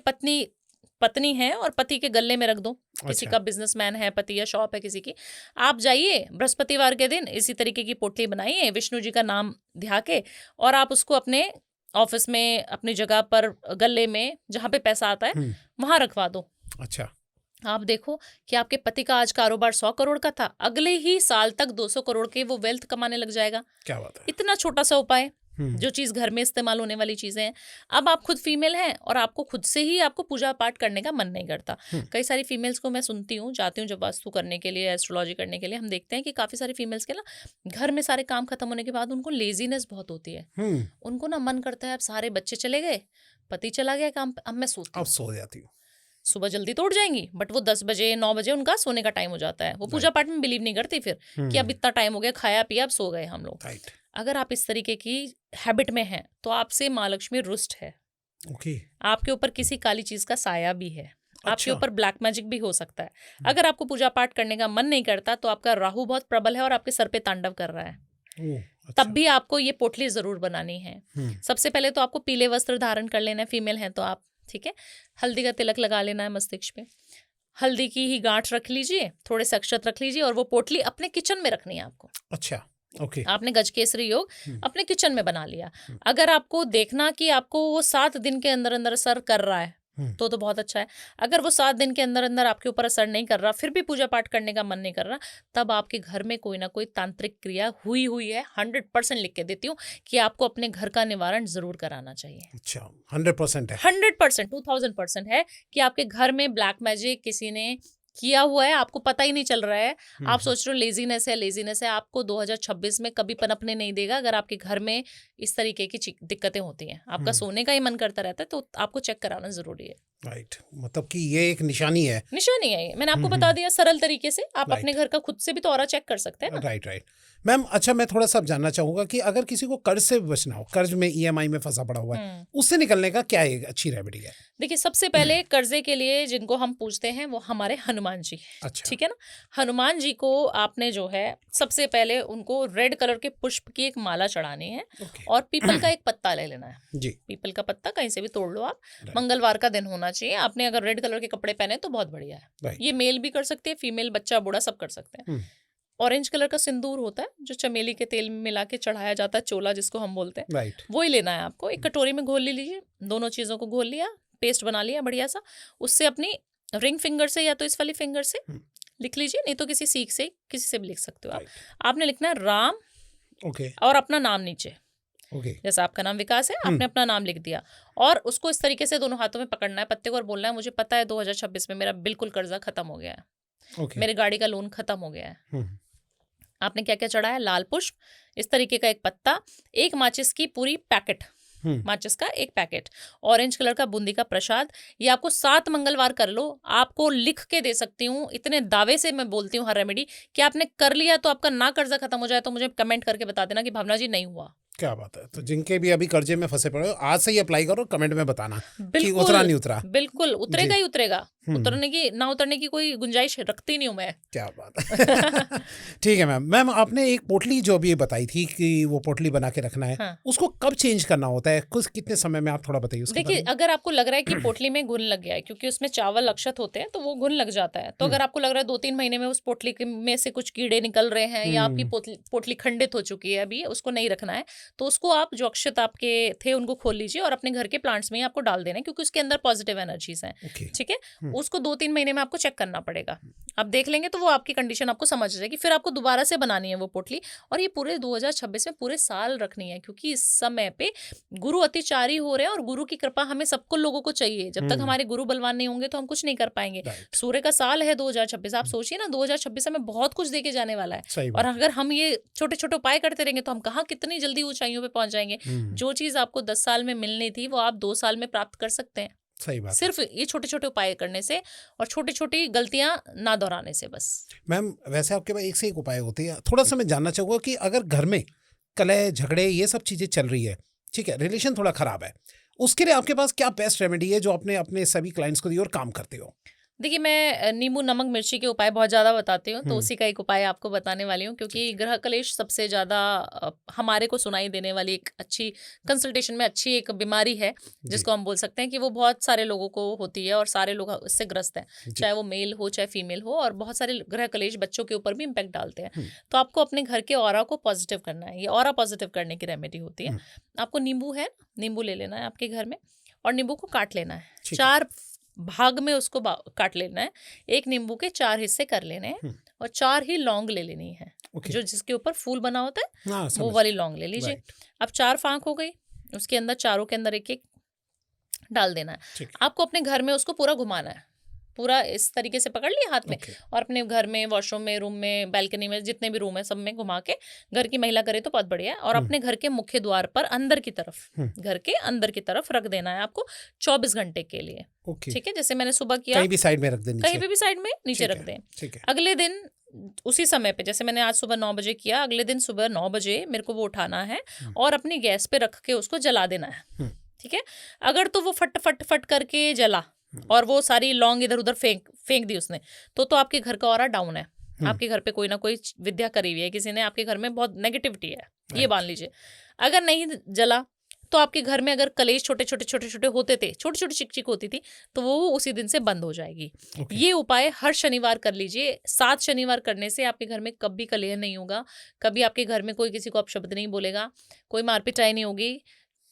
S1: पत्नी है और पति के गले में रख दो, किसी
S2: अच्छा।
S1: का बिजनेसमैन है, पति या शॉप है किसी की, आप जाइए बृहस्पतिवार के दिन इसी तरीके की पोटली बनाइए विष्णु जी का नाम ध्या के, और आप उसको अपने ऑफिस में, अपनी जगह पर, गले में, जहाँ पे पैसा आता है
S2: हम्म,
S1: वहां रखवा दो।
S2: अच्छा।
S1: आप देखो कि आपके पति का आज कारोबार 100 करोड़ का था, अगले ही साल तक 200 करोड़ के वो वेल्थ कमाने लग जाएगा।
S2: क्या बात है।
S1: इतना छोटा सा उपाय,
S2: हम्म,
S1: जो चीज घर में इस्तेमाल होने वाली चीजें हैं। अब आप खुद फीमेल हैं और आपको खुद से ही आपको पूजा पाठ करने का मन नहीं करता। कई सारी फीमेल्स को मैं सुनती हूँ, जाती हूँ जब वास्तु करने के लिए, एस्ट्रोलॉजी करने के लिए, हम देखते हैं कि काफी सारी फीमेल्स के ना घर में सारे काम खत्म होने के बाद उनको लेजीनेस बहुत होती है।
S2: हम्म,
S1: उनको ना मन करता है अब सारे बच्चे चले गए, पति चला गया काम पे, अब मैं सोती
S2: अब
S1: हूँ।
S2: सो जाती हूँ।
S1: सुबह जल्दी तो उठ जाएंगी बट वो 10 बजे 9 बजे उनका सोने का टाइम हो जाता है। वो पूजा पाठ में बिलीव नहीं करती फिर कि अब इतना टाइम हो गया, खाया पिया, अब सो गए हम लोग।
S2: राइट।
S1: अगर आप इस तरीके की हैबिट में हैं तो आपसे माँ लक्ष्मी रुष्ट है।
S2: ओके।
S1: आपके ऊपर किसी काली चीज का साया भी है। आपके
S2: अच्छा।
S1: ऊपर ब्लैक मैजिक भी हो सकता है। अगर आपको पूजा पाठ करने का मन नहीं करता तो आपका राहु बहुत प्रबल है और आपके सर पे तांडव कर रहा है।
S2: ओह, अच्छा।
S1: तब भी आपको ये पोटली जरूर बनानी है। सबसे पहले तो आपको पीले वस्त्र धारण कर लेना है, फीमेल हैं तो आप, ठीक है। हल्दी का तिलक लगा लेना है मस्तिष्क पे। हल्दी की ही गांठ रख लीजिए, थोड़े से अक्षत रख लीजिए और वो पोटली अपने किचन में रखनी है आपको।
S2: अच्छा। ओके।
S1: आपने गजकेसरी योग अपने किचन में बना लिया। अगर आपको देखना कि आपको वो 7 दिन के अंदर अंदर असर कर रहा है तो बहुत अच्छा है। अगर वो 7 दिन के अंदर अंदर आपके ऊपर असर नहीं कर रहा, फिर भी पूजा पाठ करने का मन नहीं कर रहा, तब आपके घर में कोई ना कोई तांत्रिक क्रिया हुई है। 100% लिख के देती हूँ कि आपको अपने घर का निवारण जरूर कराना चाहिए।
S2: अच्छा, 100% है।
S1: 100%, 2000% है कि आपके घर में ब्लैक मैजिक किसी ने किया हुआ है, आपको पता ही नहीं चल रहा है। आप सोच रहे हो लेजीनेस है, लेजीनेस है। आपको 2026 में कभी पनपने नहीं देगा अगर आपके घर में इस तरीके की दिक्कतें होती हैं। आपका सोने का ही मन करता रहता है तो आपको चेक कराना जरूरी है।
S2: राइट, मतलब कि ये एक निशानी है।
S1: निशानी है ये, मैंने आपको बता दिया सरल तरीके से। आप अपने घर का खुद से भी तो ऑरा चेक कर सकते हैं ना।
S2: Right right ma'am. अच्छा, मैं थोड़ा सा अब जानना चाहूंगा कि अगर किसी को कर्ज से बचना हो, कर्ज में ईएमआई में फंसा पड़ा हुआ है, उससे निकलने का क्या एक अच्छी रेमेडी है?
S1: देखिए, सबसे पहले कर्जे के लिए जिनको हम पूछते हैं वो हमारे हनुमान जी।
S2: अच्छा।
S1: ठीक है ना। हनुमान जी को आपने जो है सबसे पहले उनको रेड कलर के पुष्प की एक माला चढ़ानी है और पीपल का एक पत्ता ले लेना है
S2: जी।
S1: पीपल का पत्ता कहीं से भी तोड़ लो आप। मंगलवार का दिन होना चाहिए। आपने अगर रेड कलर के कपड़े पहने तो बहुत बढ़िया है। ये मेल भी कर सकते हैं, फीमेल, बच्चा, बूढ़ा सब कर सकते हैं। ऑरेंज कलर का सिंदूर होता है जो चमेली के तेल में मिला के चढ़ाया जाता है, चोला जिसको हम बोलते हैं,
S2: राइट।
S1: वो ही लेना है आपको। एक कटोरी में घोल लीजिए, दोनों चीजों को घोल लिया, पेस्ट बना लिया बढ़िया सा। उससे अपनी रिंग फिंगर से या तो इस वाली फिंगर से लिख लीजिए, नहीं तो किसी सीख से किसी से भी लिख सकते हो आप। आपने लिखना है राम,
S2: ओके,
S1: और अपना नाम नीचे।
S2: ओके।
S1: जैसा आपका नाम विकास है, आपने अपना नाम लिख दिया और उसको इस तरीके से दोनों हाथों में पकड़ना है पत्ते को और बोलना है, मुझे पता है 2026 में मेरा बिल्कुल कर्जा खत्म हो गया है, मेरे गाड़ी का लोन खत्म हो गया है। आपने क्या क्या चढ़ाया? लाल पुष्प, इस तरीके का एक पत्ता, एक माचिस की पूरी पैकेट, माचिस का एक पैकेट, ऑरेंज कलर का बूंदी का प्रसाद। ये आपको 7 मंगलवार कर लो। आपको लिख के दे सकती हूँ, इतने दावे से मैं बोलती हूँ हर रेमेडी कि आपने कर लिया तो आपका ना कर्जा खत्म हो जाए तो मुझे कमेंट करके बता देना कि भावना जी नहीं हुआ।
S2: क्या बात है। तो जिनके भी अभी कर्जे में फंसे पड़े हो, आज से ही अप्लाई करो, कमेंट में बताना कि उतरा नहीं उतरा।
S1: बिल्कुल उतरेगा ही उतरेगा। उतरने की ना उतरने की कोई गुंजाइश रखती नहीं हूँ मैं।
S2: क्या बात है। ठीक है मैम। मैम, आपने एक पोटली जो अभी बताई थी कि वो पोटली बना के रखना है, उसको कब चेंज करना होता है, कुछ कितने समय में, आप थोड़ा बताइए उसके बारे
S1: देखिए, अगर आपको लग रहा है कि पोटली में घुन लग गया है, क्योंकि उसमें चावल अक्षत होते हैं तो वो घुन लग जाता है, तो अगर आपको लग रहा है 2-3 महीने में उस पोटली में से कुछ कीड़े निकल रहे हैं या आपकी पोटली खंडित हो चुकी है, अभी उसको नहीं रखना है, तो उसको आप जो अक्षत आपके थे उनको खोल लीजिए और अपने घर के प्लांट्स में ही आपको डाल देना है, क्योंकि उसके अंदर पॉजिटिव एनर्जीज हैं। ठीक है। उसको 2-3 महीने में आपको चेक करना पड़ेगा। आप देख लेंगे तो वो आपकी कंडीशन आपको समझ जाएगी। फिर आपको दोबारा से बनानी है वो पोटली और ये पूरे 2026 में पूरे साल रखनी है, क्योंकि इस समय पे गुरु अतिचारी हो रहे हैं और गुरु की कृपा हमें सबको लोगों को चाहिए। जब तक हमारे गुरु बलवान नहीं होंगे तो हम कुछ नहीं कर पाएंगे। सूर्य का साल है 2026। आप सोचिए ना, 2026 हमें बहुत कुछ देके जाने वाला है और अगर हम ये छोटे छोटे उपाय करते रहेंगे तो हम कहाँ कितनी जल्दी ऊंचाइयों पे पहुंच जाएंगे। जो चीज आपको 10 साल में मिलनी थी वो आप 2 साल में प्राप्त कर सकते हैं।
S2: सही बात।
S1: सिर्फ ये छोटे छोटे उपाय करने से और छोटी छोटी गलतियां ना दोहराने से बस।
S2: मैम, वैसे आपके पास एक से एक उपाय होते हैं। थोड़ा सा मैं जानना चाहूँगा कि अगर घर में कलह, झगड़े, ये सब चीज़ें चल रही है, ठीक है, रिलेशन थोड़ा खराब है, उसके लिए आपके पास क्या बेस्ट रेमेडी है जो आपने अपने सभी क्लाइंट्स को दी और काम करते हो?
S1: देखिए, मैं नींबू नमक मिर्ची के उपाय बहुत ज़्यादा बताती हूँ, तो उसी का एक उपाय आपको बताने वाली हूँ, क्योंकि ग्रह कलेश सबसे ज़्यादा हमारे को सुनाई देने वाली एक अच्छी कंसल्टेशन में अच्छी एक बीमारी है, जिसको हम बोल सकते हैं कि वो बहुत सारे लोगों को होती है और सारे लोग इससे ग्रस्त हैं, चाहे वो मेल हो चाहे फीमेल हो, और बहुत सारे ग्रह कलेश बच्चों के ऊपर भी इम्पैक्ट डालते हैं। तो आपको अपने घर के ऑरा को पॉजिटिव करना है। ये ऑरा पॉजिटिव करने की रेमेडी होती है। आपको नींबू है, नींबू ले लेना है आपके घर में, और नींबू को काट लेना है, 4 भाग में उसको काट लेना है। एक नींबू के 4 हिस्से कर लेने हैं, और 4 ही लौंग ले लेनी है, जो जिसके ऊपर फूल बना होता है वो वाली लौंग ले लीजिए। अब 4 फांक हो गई, उसके अंदर चारों के अंदर एक एक डाल देना है। आपको अपने घर में उसको पूरा घुमाना है, पूरा इस तरीके से पकड़ लिया हाथ में, और अपने घर में, वॉशरूम में, रूम में, बैल्कनी में, जितने भी रूम है सब में घुमा के, घर की महिला करे तो बहुत बढ़िया है, और अपने घर के मुख्य द्वार पर अंदर की तरफ, घर के अंदर की तरफ रख देना है आपको 24 घंटे के लिए। ठीक है, जैसे मैंने सुबह किया,
S2: कहीं भी साइड में रख दें,
S1: कहीं भी साइड में नीचे रख दें। अगले दिन उसी समय पे, जैसे मैंने आज सुबह 9 बजे किया, अगले दिन सुबह 9 बजे मेरे को वो उठाना है और अपनी गैस पे रख के उसको जला देना है। ठीक है, अगर तो वो फट फट फट करके जला और वो सारी लौंग इधर उधर फेंक दी उसने, तो आपके घर का ऑरा डाउन है। आपके घर पे कोई ना कोई विद्या करी हुई है, किसी ने आपके घर में बहुत नेगेटिविटी है, ये मान लीजिए। अगर नहीं जला तो आपके घर में अगर कलेश छोटे छोटे होते थे, छोटी छोटी चिक चिक होती थी, तो वो उसी दिन से बंद हो जाएगी। ये उपाय हर शनिवार कर लीजिए। 7 शनिवार करने से आपके घर में कभी कलह नहीं होगा, कभी आपके घर में कोई किसी को अपशब्द नहीं बोलेगा, कोई मारपिटाई नहीं होगी,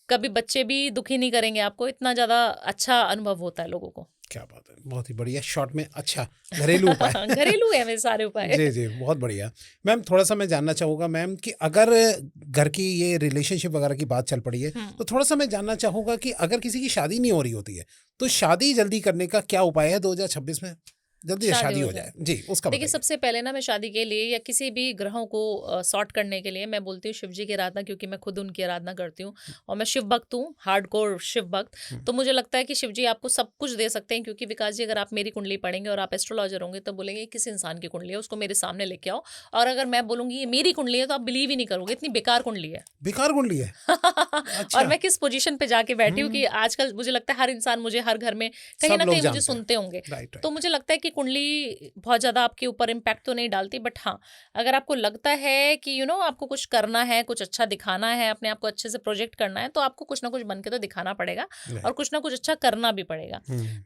S1: कभी बच्चे भी दुखी नहीं करेंगे आपको। इतना ज़्यादा अच्छा अनुभव होता है लोगों को।
S2: क्या बात है, बहुत ही बढ़िया, शॉर्ट में अच्छा घरेलू उपाय
S1: घरेलू है मेरे सारे उपाय।
S2: जी जी, बहुत बढ़िया। मैम, थोड़ा सा मैं जानना चाहूँगा मैम कि अगर घर की ये रिलेशनशिप वगैरह की बात चल पड़ी है, तो थोड़ा सा मैं जानना चाहूँगा कि अगर किसी की शादी नहीं हो रही होती है, तो शादी जल्दी करने का क्या उपाय है 2026 में, जल्दी शादी हो जाए? जी, उसका
S1: देखिए, सबसे पहले ना मैं शादी के लिए या किसी भी ग्रहों को सॉर्ट करने के लिए मैं बोलती हूँ शिव जी की आराधना, क्योंकि मैं खुद उनकी आराधना करती हूँ और मैं शिव भक्त हूँ, हार्डकोर शिव भक्त। तो मुझे लगता है कि शिव जी आपको सब कुछ दे सकते हैं, क्योंकि विकास जी, अगर आप मेरी कुंडली पढ़ेंगे और आप एस्ट्रोलॉजर होंगे तो बोलेंगे किस इंसान की कुंडली है, उसको मेरे सामने लेके आओ। और अगर मैं बोलूंगी ये मेरी कुंडली है तो आप बिलीव ही नहीं करोगे, इतनी बेकार कुंडली है।
S2: बेकार कुंडली है?
S1: और मैं किस पोजीशन पे जाके बैठी हूँ कि आजकल मुझे लगता है हर इंसान मुझे हर घर में कहीं ना कहीं मुझे सुनते होंगे। तो मुझे लगता है कि कुंडली बहुत ज़्यादा आपके ऊपर इम्पैक्ट तो नहीं डालती, बट हाँ, अगर आपको लगता है कि आपको कुछ करना है, कुछ अच्छा दिखाना है, अपने आप को अच्छे से प्रोजेक्ट करना है, तो आपको कुछ ना कुछ बन के तो दिखाना पड़ेगा और कुछ ना कुछ अच्छा करना भी पड़ेगा।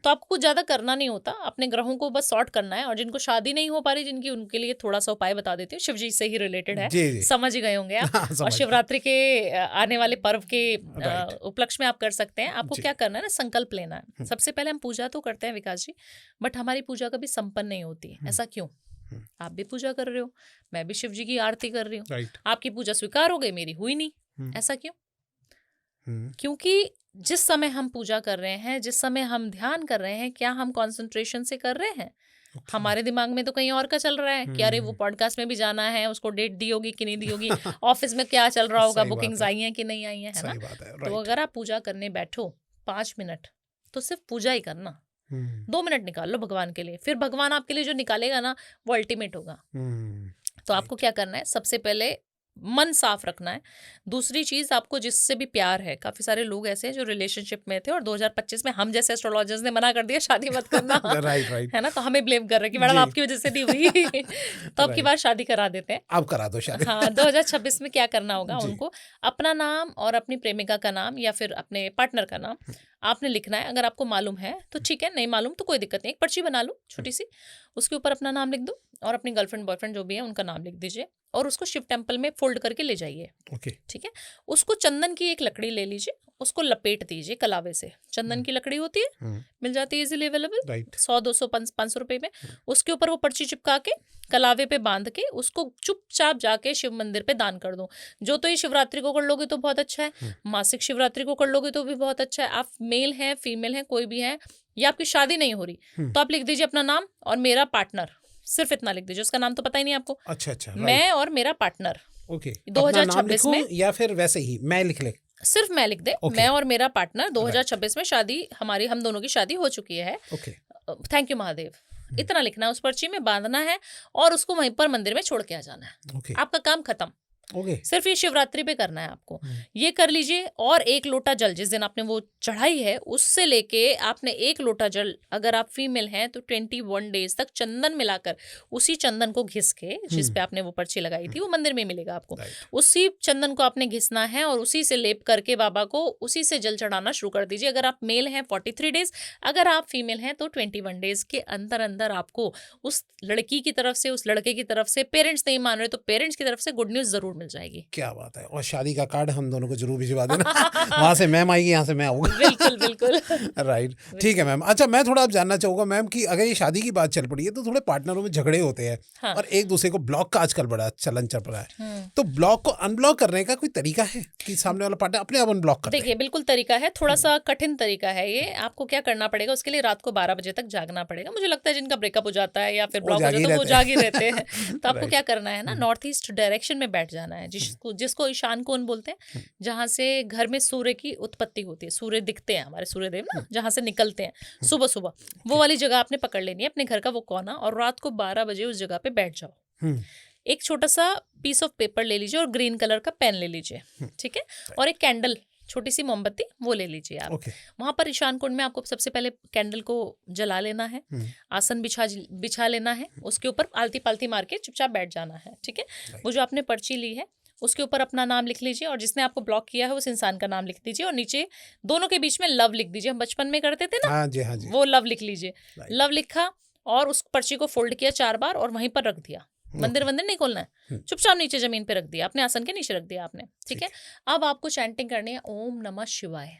S1: तो आपको कुछ ज़्यादा करना नहीं होता, अपने ग्रहों को बस सॉर्ट करना है। और जिनको शादी नहीं हो पा रही, जिनकी, उनके लिए थोड़ा सा उपाय बता देती हूँ, शिव जी से ही रिलेटेड है, समझ ही गए होंगे आप। और शिवरात्रि के आने वाले पर्व के उपलक्ष्य में आप कर सकते हैं। आपको क्या करना है ना, संकल्प लेना है। सबसे पहले हम पूजा तो करते हैं विकास जी, बट हमारी पूजा कभी संपन्न नहीं होती। ऐसा क्यों? आप भी पूजा कर रहे हो, मैं भी शिव जी की आरती कर रही हूँ, आपकी पूजा स्वीकार हो गई, मेरी हुई नहीं। ऐसा क्यों? क्योंकि जिस समय हम पूजा कर रहे हैं, जिस समय हम ध्यान कर रहे हैं, क्या हम कंसंट्रेशन से कर रहे हैं? हमारे दिमाग में तो कहीं और का चल रहा है कि अरे वो पॉडकास्ट में भी जाना है, उसको डेट दी होगी कि नहीं दी होगी, ऑफिस में क्या चल रहा होगा, बुकिंग्स आई हैं कि नहीं आई हैं, है ना? तो अगर आप पूजा करने बैठो 5 मिनट, तो सिर्फ पूजा ही करना। 2 मिनट निकाल लो भगवान के लिए, फिर भगवान आपके लिए जो निकालेगा ना, वो अल्टीमेट होगा। तो आपको क्या करना है, सबसे पहले मन साफ रखना है। दूसरी चीज, आपको जिससे भी प्यार है, काफी सारे लोग ऐसे हैं जो रिलेशनशिप में थे और 2025 में हम जैसे एस्ट्रोलॉजर्स ने मना कर दिया शादी मत करना है ना, तो हमें ब्लेम कर रहे हैं कि मैडम आपकी वजह से नहीं हुई तो अब की बार शादी करा देते हैं।
S2: आप करा दो शादी।
S1: हाँ, 2026 में क्या करना होगा, उनको अपना नाम और अपनी प्रेमिका का नाम या फिर अपने पार्टनर का नाम आपने लिखना है। अगर आपको मालूम है तो ठीक है, नहीं मालूम तो कोई दिक्कत नहीं, एक पर्ची बना लो छोटी सी, उसके ऊपर अपना नाम लिख दो और अपनी गर्लफ्रेंड बॉयफ्रेंड जो भी है उनका नाम लिख दीजिए और उसको शिव टेम्पल में फोल्ड करके ले जाइए। ठीक है, उसको चंदन की एक लकड़ी ले लीजिए, उसको लपेट दीजिए कलावे से। चंदन की लकड़ी होती है, मिल जाती है इजीली अवेलेबल, 100 200 500 रुपए में। उसके ऊपर वो पर्ची चिपका के कलावे पे बांध के उसको चुपचाप जाके शिव मंदिर पे दान कर दो। जो तो ये शिवरात्रि को कर लोगे तो बहुत अच्छा है, मासिक शिवरात्रि को कर लोगे तो भी बहुत अच्छा है। आप मेल हैं, फीमेल हैं, कोई भी है, या आपकी शादी नहीं हो रही तो आप लिख दीजिए अपना नाम और मेरा पार्टनर, सिर्फ इतना लिख दीजिए, उसका नाम तो पता ही नहीं आपको।
S2: अच्छा,
S1: मैं और मेरा पार्टनर।
S2: 2026 में, या फिर वैसे ही मैं लिख ले,
S1: सिर्फ मैं लिख दे, मैं और मेरा पार्टनर 2026 में शादी, हमारी हम दोनों की शादी हो चुकी है। थैंक यू महादेव, इतना लिखना है, उस पर्ची में बांधना है और उसको वहीं पर मंदिर में छोड़ के आ जाना है। आपका काम खत्म।
S2: ओके।
S1: सिर्फ ये शिवरात्रि पे करना है आपको। ये कर लीजिए। और 1 लोटा जल जिस दिन आपने वो चढ़ाई है उससे लेके आपने 1 लोटा जल, अगर आप फीमेल हैं तो 21 डेज तक चंदन मिलाकर, उसी चंदन को घिस के, जिस पे आपने वो पर्ची लगाई थी वो मंदिर में मिलेगा आपको, उसी चंदन को आपने घिसना है और उसी से लेप करके बाबा को उसी से जल चढ़ाना शुरू कर दीजिए। अगर आप मेल हैं 43 डेज, अगर आप फीमेल हैं तो 21 डेज के अंदर अंदर आपको उस लड़की की तरफ से, उस लड़के की तरफ से, पेरेंट्स नहीं मान रहे तो पेरेंट्स की तरफ से गुड न्यूज जरूर मिल जाएगी।
S2: क्या बात है। और शादी का कार्ड हम दोनों को जरूर भिजवा देना। वहां से मैम आएगी, यहाँ से मैं आऊंगा।
S1: बिल्कुल बिल्कुल।
S2: राइट, ठीक है मैम। अच्छा, मैं थोड़ा अब जानना चाहूंगा मैम कि अगर ये शादी की बात चल पड़ी है तो थोड़े पार्टनरों में झगड़े होते हैं।
S1: हाँ।
S2: और एक दूसरे को ब्लॉक का आजकल बड़ा चलन चल रहा है, तो ब्लॉक को अनब्लॉक करने का कोई तरीका है कि सामने वाला पार्टनर अपने आप अनब्लॉक कर दे?
S1: देखिए, बिल्कुल तरीका है, थोड़ा सा कठिन तरीका है ये। आपको क्या करना पड़ेगा, उसके लिए रात को 12 बजे तक जागना पड़ेगा। मुझे लगता है जिनका ब्रेकअप हो जाता है या फिर ब्लॉक हो जाता है वो जाग ही रहते हैं। तो आपको क्या करना है ना, नॉर्थ ईस्ट डायरेक्शन में बैठ जाना है, जिसको ईशान कोण बोलते हैं, जहाँ से घर में सूर्य की उत्पत्ति होती है, सूर्य दिखते हैं हमारे सूर्यदेव ना, जहाँ से निकलते हैं सुबह सुबह, वो वाली जगह आपने पकड़ लेनी है, अपने घर का वो कोना, और रात को 12 बजे उस जगह पे बैठ जाओ। एक छोटा सा पीस ऑफ पेपर ले लीजिए और ग्रीन कलर का पेन ले लीजिए, ठीक है, और एक कैंडल, छोटी सी मोमबत्ती, वो ले लीजिए आप। वहां पर ईशान कोण में आपको सबसे पहले कैंडल को जला लेना है, आसन बिछा लेना है, उसके ऊपर आलती पालती मार के चुपचाप बैठ जाना है, ठीक है। वो जो आपने पर्ची ली है उसके ऊपर अपना नाम लिख लीजिए, और जिसने आपको ब्लॉक किया है उस इंसान का नाम लिख दीजिए, और नीचे दोनों के बीच में लव लिख दीजिए। हम बचपन में करते थे ना,
S2: हाँ जी, हाँ जी।
S1: वो लव लिख लीजिए। लव लिखा और उस पर्ची को फोल्ड किया 4 बार और वहीं पर रख दिया। मंदिर नहीं खोलना है, चुपचाप नीचे जमीन पे रख दिया, अपने आसन के नीचे रख दिया आपने, ठीक है। अब आपको चैंटिंग करनी है, ओम नमः शिवाय।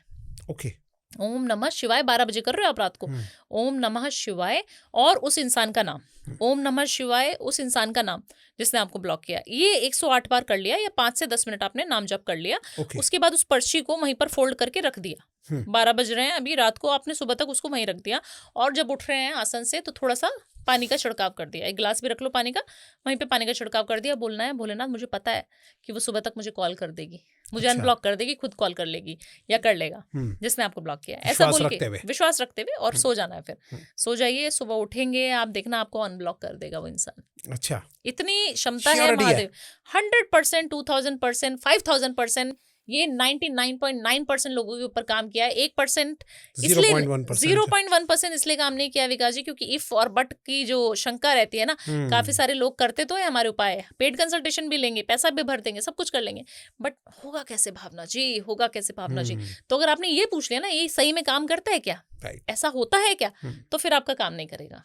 S2: ओके।
S1: ओम नमः शिवाय 12 बजे कर रहे हो आप रात को। ओम नमः शिवाय और उस इंसान का नाम, ओम नमः शिवाय उस इंसान का नाम जिसने आपको ब्लॉक किया। ये 108 बार कर लिया, या 5 से 10 मिनट आपने नाम जप कर लिया। उसके बाद उस पर्ची को वहीं पर फोल्ड करके रख दिया। 12 बज रहे हैं अभी रात को, आपने सुबह तक उसको वहीं रख दिया, और जब उठ रहे हैं आसन से तो थोड़ा सा पानी का छिड़काव कर दिया, एक गिलास भी रख लो पानी का, वहीं पे पानी का छिड़काव कर दिया। बोलना है, भोलेनाथ मुझे पता है कि वो सुबह तक मुझे कॉल कर देगी, मुझे अनब्लॉक कर देगी, खुद कॉल कर लेगी या कर लेगा जिसने आपको ब्लॉक किया, ऐसा बोल के विश्वास रखते हुए, और सो जाना है। फिर सो जाइए, सुबह उठेंगे आप देखना आपको अनब्लॉक कर देगा वो इंसान।
S2: अच्छा,
S1: इतनी क्षमता है महादेव। 100%, 2000%, 5000%, ये 99.9% लोगों के ऊपर काम किया है। 1% इसलिए 0.1% इसलिए काम नहीं किया विकास जी, क्योंकि इफ और बट की जो शंका रहती है ना, काफी सारे लोग करते तो है हमारे उपाय, पेड कंसल्टेशन भी लेंगे, पैसा भी भर देंगे, सब कुछ कर लेंगे, बट होगा कैसे भावना जी, होगा कैसे भावना जी। तो अगर आपने ये पूछ लिया ना, ये सही में काम करता है क्या, ऐसा होता है क्या, तो फिर आपका काम नहीं करेगा।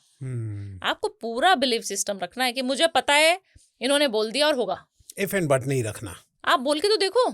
S1: आपको पूरा बिलीव सिस्टम रखना है कि मुझे पता है, इन्होंने बोल दिया और होगा।
S2: इफ एंड बट नहीं रखना, आप
S1: बोल के तो देखो।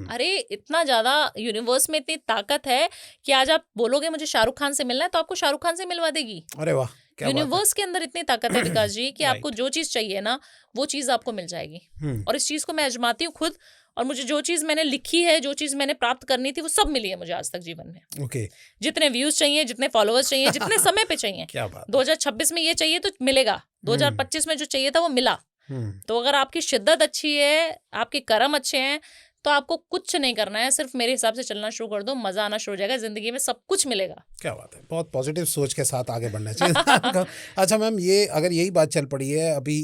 S1: अरे इतना ज्यादा यूनिवर्स में इतनी ताकत है कि आज आप बोलोगे मुझे शाहरुख खान से मिलना है तो आपको शाहरुख खान से मिलवा देगी।
S2: अरे वाह,
S1: यूनिवर्स के अंदर इतनी ताकत है विकास जी कि आपको जो चीज चाहिए ना वो चीज आपको मिल जाएगी। और इस चीज को मैं आजमाती हूँ खुद, और मुझे जो चीज मैंने लिखी है, जो चीज मैंने प्राप्त करनी थी, वो सब मिली है मुझे आज तक जीवन में।
S2: ओके।
S1: जितने व्यूज चाहिए, जितने फॉलोअर्स चाहिए, जितने समय पे चाहिए, 2026 में ये चाहिए तो मिलेगा, 2025 में जो चाहिए था वो मिला। तो अगर आपकी शिद्दत अच्छी है, आपके कर्म अच्छे हैं, तो आपको कुछ नहीं करना है, सिर्फ मेरे हिसाब से चलना शुरू कर दो, मजा आना शुरू हो जाएगा, जिंदगी में सब कुछ मिलेगा।
S2: क्या बात है, बहुत पॉजिटिव सोच के साथ आगे बढ़ना चाहिए। अच्छा मैम, ये अगर यही बात चल पड़ी है, अभी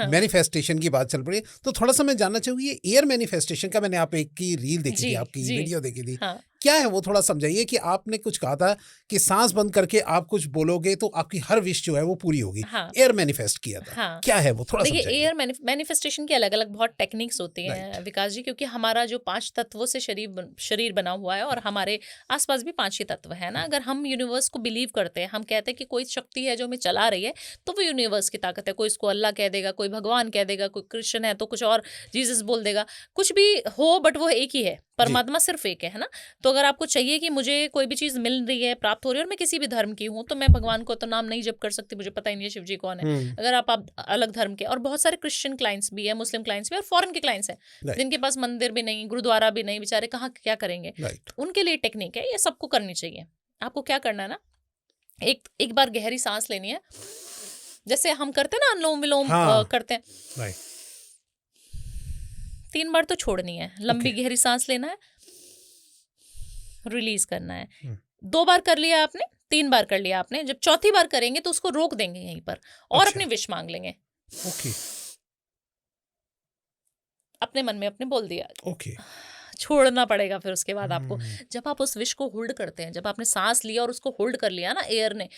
S2: मैनिफेस्टेशन की बात चल पड़ी है, तो थोड़ा सा मैं जानना चाहूँगी, ये एयर मैनिफेस्टेशन का मैंने आप एक की रील देखी थी, आपकी वीडियो देखी थी, क्या है वो, थोड़ा समझाइए कि आपने कुछ कहा था कि सांस बंद करके आप कुछ बोलोगे तो आपकी हर विश जो है वो पूरी होगी। एयर मैनिफेस्ट किया था, क्या है वो, थोड़ा
S1: देखिए। एयर मैनिफेस्टेशन की अलग अलग बहुत टेक्निक्स होती हैं विकास जी, क्योंकि हमारा जो 5 तत्वों से शरीर बना हुआ है, और हमारे आसपास भी 5 ही तत्व है ना। अगर हम यूनिवर्स को बिलीव करते हैं, हम कहते हैं कि कोई शक्ति है जो हमें चला रही है, तो वो यूनिवर्स की ताकत है। कोई इसको अल्लाह कह देगा, कोई भगवान कह देगा, कोई क्रिश्चियन है तो कुछ और जीसस बोल देगा, कुछ भी हो, बट वो एक ही है, परमात्मा सिर्फ एक है ना। तो अगर आपको चाहिए कि मुझे कोई भी चीज मिल रही है, प्राप्त हो रही है, और मैं किसी भी धर्म की हूँ, तो मैं भगवान को तो नाम नहीं जप कर सकती, मुझे पता ही नहीं है शिव जी कौन है। अगर आप अलग धर्म के, और बहुत सारे क्रिश्चियन क्लाइंट्स भी है, मुस्लिम क्लाइंट्स भी, और फॉरेन के क्लाइंट्स हैं जिनके पास मंदिर भी नहीं, गुरुद्वारा भी नहीं, बेचारे कहाँ क्या करेंगे, उनके लिए टेक्निक है, ये सबको करनी चाहिए। आपको क्या करना है ना, एक बार गहरी सांस लेनी है, जैसे हम करते हैं ना अनुलोम विलोम करते हैं, 3 बार तो छोड़नी है, लंबी गहरी सांस लेना है, रिलीज करना है। 2 बार कर लिया आपने, 3 बार कर लिया आपने, जब चौथी बार करेंगे तो उसको रोक देंगे यहीं पर, और अपनी विश मांग लेंगे। अपने मन में अपने बोल दिया,
S2: ओके।
S1: छोड़ना पड़ेगा फिर उसके बाद आपको। जब आप उस विश को होल्ड करते हैं, जब आपने सांस लिया और उसको होल्ड कर लिया ना एयर ने,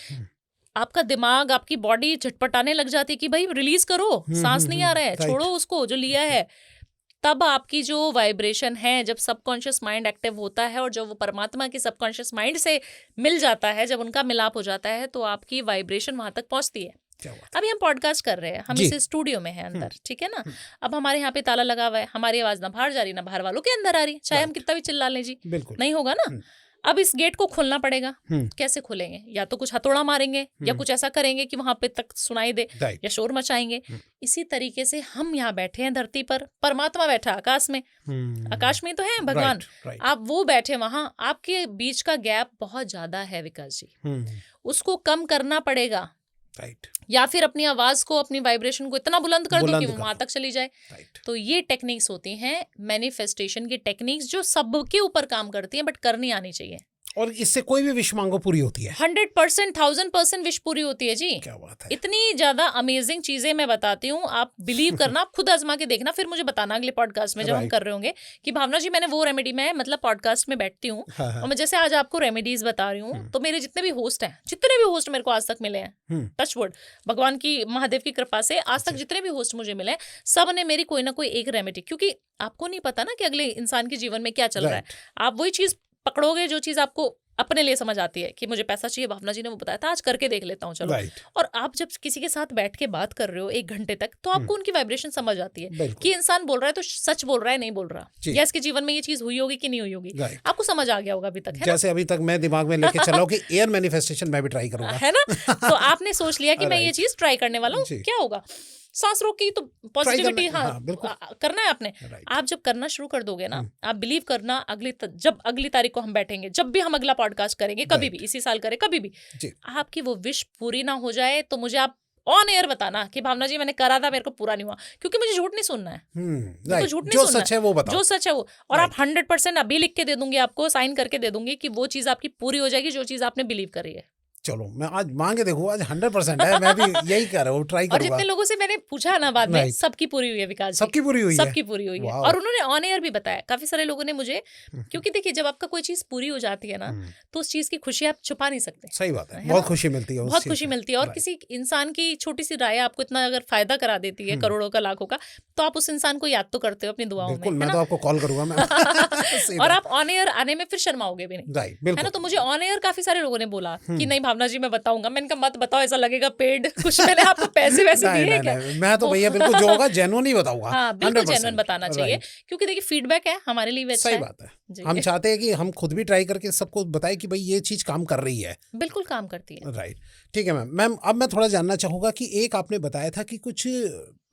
S1: आपका दिमाग, आपकी बॉडी झटपटाने लग जाती है कि भाई रिलीज करो, सांस नहीं आ रहा है, छोड़ो उसको जो लिया है। तब आपकी जो वाइब्रेशन है, जब सबकॉन्शियस माइंड एक्टिव होता है और जब वो परमात्मा के सबकॉन्शियस माइंड से मिल जाता है, जब उनका मिलाप हो जाता है, तो आपकी वाइब्रेशन वहां तक पहुंचती है। अभी हम पॉडकास्ट कर रहे हैं, हम इस स्टूडियो में हैं अंदर, ठीक है ना। अब हमारे यहाँ पे ताला लगा हुआ है, हमारी आवाज ना बाहर जा रही ना बाहर वालों के अंदर आ रही, चाहे हम कितना भी चिल्ला लें जी, नहीं होगा ना। अब इस गेट को खोलना पड़ेगा, कैसे खोलेंगे? या तो कुछ हथौड़ा मारेंगे या कुछ ऐसा करेंगे कि वहां पे तक सुनाई दे, या शोर मचाएंगे। इसी तरीके से हम यहाँ बैठे हैं धरती पर, परमात्मा बैठा आकाश में, आकाश में तो है भगवान, आप वो बैठे वहां, आपके बीच का गैप बहुत ज्यादा है विकास जी, उसको कम करना पड़ेगा। या फिर अपनी आवाज को, अपनी वाइब्रेशन को इतना बुलंद कर दो कि वो वहां तक चली जाए। तो ये टेक्निक्स होती हैं मैनिफेस्टेशन की टेक्निक्स, जो सबके ऊपर काम करती हैं, बट करनी आनी चाहिए।
S2: और इससे कोई भी विश मांगो पूरी होती है,
S1: 100%, 1000% विश पूरी होती है जी।
S2: क्या बात है।
S1: इतनी ज्यादा अमेजिंग चीजें मैं बताती हूँ, आप बिलीव करना, आप खुद आजमा के देखना, फिर मुझे बताना अगले पॉडकास्ट में जब हम कर रहे होंगे कि भावना जी मैंने वो रेमेडी, मैं मतलब पॉडकास्ट में बैठती हूँ और मैं जैसे आज आपको रेमेडीज बता रही हूँ, तो मेरे जितने भी होस्ट हैं, जितने भी होस्ट मेरे को आज तक मिले हैं, टच वुड, भगवान की, महादेव की कृपा से आज तक जितने भी होस्ट मुझे मिले, सब ने मेरी कोई ना कोई एक रेमेडी, क्योंकि आपको नहीं पता ना कि अगले इंसान के जीवन में क्या चल रहा है, आप वही चीज पकड़ोगे जो चीज आपको अपने लिए समझ आती है कि मुझे पैसा चाहिए, भावना जी ने वो बताया था, आज करके देख लेता हूँ, चलो। और आप जब किसी के साथ बैठ के बात कर रहे हो 1 घंटे तक, तो आपको उनकी वाइब्रेशन समझ आती है कि इंसान बोल रहा है तो सच बोल रहा है, नहीं बोल रहा, या इसके जीवन में ये चीज हुई होगी कि नहीं हुई होगी, आपको समझ आ गया होगा अभी तक, है
S2: जैसे अभी तक मैं दिमाग में लेके चला हूं कि एयर मैनिफेस्टेशन मैं भी ट्राई करूंगा,
S1: है ना। तो आपने सोच लिया कि मैं ये चीज ट्राई करने वाला हूँ, क्या होगा, सांस रोक की तो पॉजिटिविटी, करना है आपने। आप जब करना शुरू कर दोगे ना, आप बिलीव करना, जब अगली तारीख को हम बैठेंगे, जब भी हम अगला पॉडकास्ट करेंगे, कभी भी इसी साल करें, कभी भी आपकी वो विश पूरी ना हो जाए, तो मुझे आप ऑन एयर बताना कि भावना जी मैंने करा था, मेरे को पूरा नहीं हुआ, क्योंकि मुझे झूठ नहीं सुनना है, तो झूठ नहीं सुनना, सच है वो बताओ, जो सच है वो। और आप 100% अभी लिख के दे दूंगी, आपको साइन करके दे दूंगी कि वो चीज आपकी पूरी हो जाएगी, जो चीज आपने बिलीव करी है।
S2: चलो मैं आज मांग के देखूं, आज 100% है, मैं भी यही कर रहा हूँ, ट्राई करूंगा।
S1: और जितने लोगों से मैंने पूछा ना बाद में, सबकी पूरी हुई है विकास जी,
S2: सबकी पूरी हुई है,
S1: सबकी पूरी हुई है। और उन्होंने ऑन एयर भी बताया, काफी सारे लोगों ने मुझे, क्योंकि देखिए जब आपका कोई चीज पूरी हो जाती है ना, तो उस चीज की खुशी आप छुपा नहीं सकते।
S2: सही बात है, बहुत खुशी मिलती है,
S1: बहुत खुशी मिलती है। और किसी इंसान की छोटी सी राय आपको इतना अगर फायदा करा देती है, करोड़ों का, लाखों का, तो आप उस इंसान को याद तो करते हो अपनी दुआओं में,
S2: मैं तो आपको कॉल करूंगा मैं।
S1: और आप ऑन एयर आने में फिर शर्माओगे भी नहीं, है ना। तो मुझे ऑन एयर काफी सारे लोगों ने बोला कि नहीं भावना जी मैं बताऊंगा, मैंने कहा मत बताओ, ऐसा लगेगा पेड कुछ, मैंने आपको पैसे वैसे दिए क्या?
S2: मैं तो भैया बिल्कुल जो होगा जेन्युइन ही बताऊंगा।
S1: हाँ, बिल्कुल जेन्युइन बताना चाहिए, क्योंकि देखिए फीडबैक है हमारे लिए,
S2: सही बात है। हम चाहते हैं कि हम खुद भी ट्राई करके सबको बताएं कि भाई ये चीज काम कर रही है,
S1: बिल्कुल काम करती है।
S2: राइट, ठीक है मैम। अब मैं थोड़ा जानना चाहूंगा कि एक आपने बताया था कि कुछ